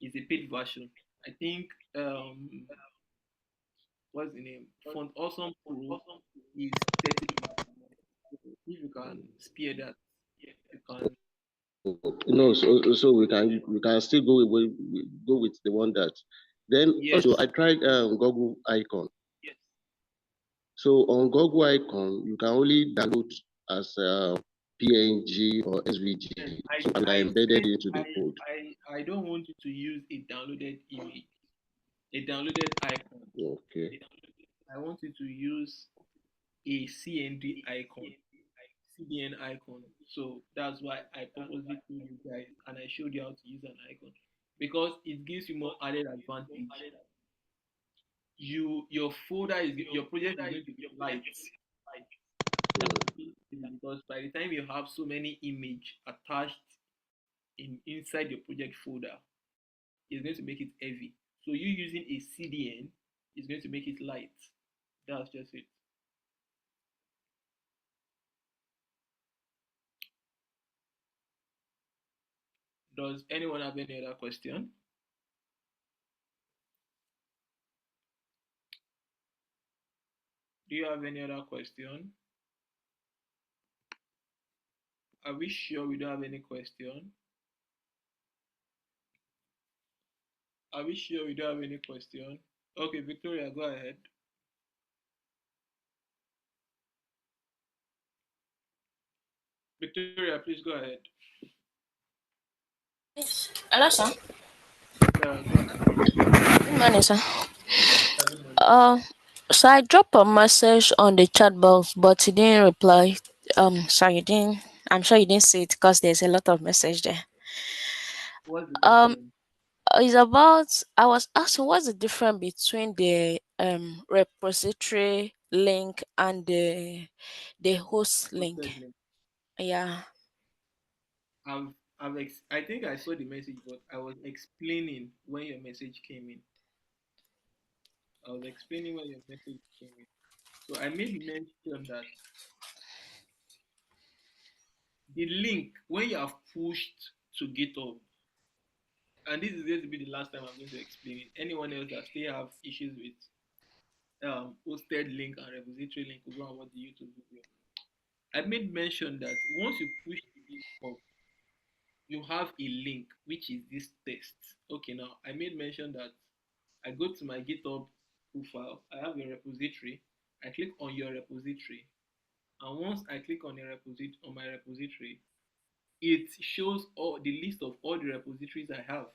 is a paid version. I think what's the name? Font Awesome Pro is 30. If you can spare that, you can. No, so we can still go with the one that. Then also I tried Google icon. Yes. So on Google Icon, you can only download as PNG or SVG. So they are embedded into the code. I don't want you to use a downloaded image, a downloaded icon. Okay. I want you to use a CND icon, CDN icon. So that's why I purposely told you guys and I showed you how to use an icon because it gives you more added advantage. Your folder is your project is going to be light. Because by the time you have so many image attached inside your project folder, it's going to make it heavy. So you using a CDN is going to make it light. That's just it. Does anyone have any other question? Do you have any other question? Are we sure we don't have any question? Are we sure we don't have any question? Okay, Victoria, go ahead. Victoria, please go ahead. Hello, sir. Yeah, go ahead. Good morning, sir. So I dropped a message on the chat box, but he didn't reply. Sorry, you didn't. I'm sure you didn't see it because there's a lot of message there. What's the question? It's about. I was asking what's the difference between the repository link and the host link. Yeah. I think I saw the message, but I was explaining when your message came in. I was explaining when your message came in. So I made mention that the link, when you have pushed to GitHub, and this is going to be the last time I'm going to explain it. Anyone else that still have issues with hosted link and repository link will go and watch the YouTube video. I made mention that once you push to GitHub, you have a link, which is this text. Okay, now I made mention that I go to my GitHub profile, I have a repository, I click on your repository, and once I click on my repository, it shows all the list of all the repositories I have,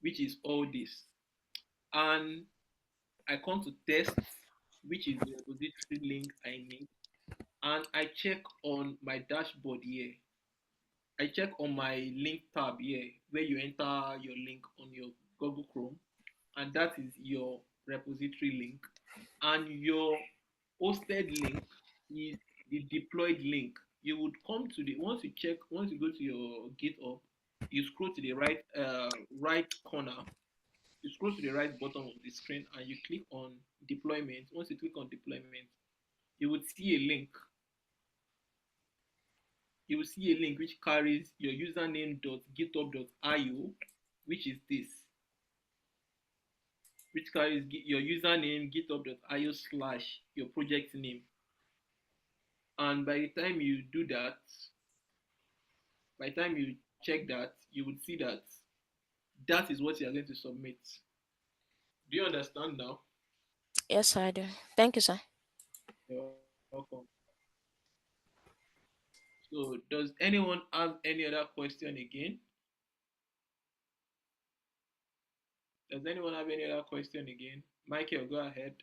which is all this. And I come to tests, which is the repository link I need, and I check on my dashboard here. I check on my link tab here, where you enter your link on your Google Chrome, and that is your repository link. And your hosted link is the deployed link. You would come to the once you go to your GitHub, you scroll to the right corner. You scroll to the right bottom of the screen and you click on deployment. Once you click on deployment, you would see a link. You will see a link which carries your username.github.io, which is this, which carries your username github.io / your project name. And by the time you do that, by the time you check that, you would see that that is what you are going to submit. Do you understand now? Yes, I do. Thank you, sir. You're welcome. So does anyone have any other question again? Does anyone have any other question again? Michael, go ahead.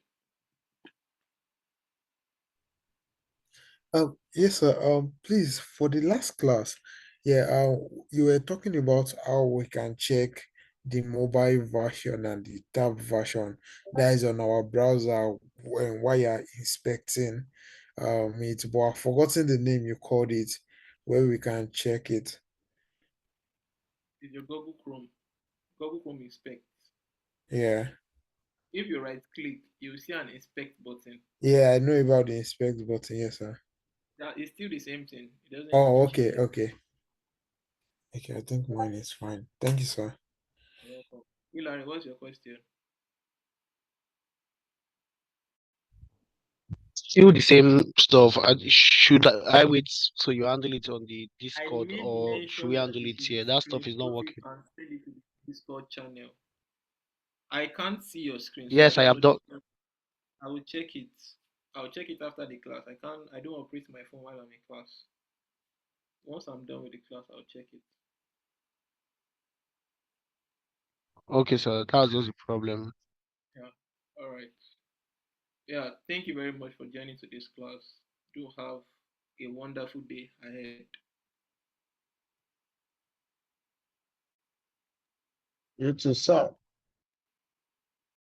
Yes, sir. Please, for the last class, you were talking about how we can check the mobile version and the tab version that is on our browser while you're inspecting it, but I've forgotten the name you called it, where we can check it. Is your Google Chrome inspect. Yeah. If you right click, you will see an inspect button. Yeah, I know about the inspect button, yes, sir. That is still the same thing. It doesn't Oh, even change. okay. Okay, I think mine is fine. Thank you, sir. You're welcome. Hilary, what's your question? Still the same stuff. Should I wait so you handle it on the Discord, I made or should we mention that handle you it should here? That stuff is not screenshot it working. and send it to the Discord channel. I can't see your screen, so I Yes, I don't have know. done. I will check it. I'll check it after the class. I don't operate my phone while I'm in class. Once I'm done with the class, I'll check it. Okay, sir. That's just a problem. Yeah. All right. Yeah. Thank you very much for joining today's class. Do have a wonderful day ahead. You too, sir.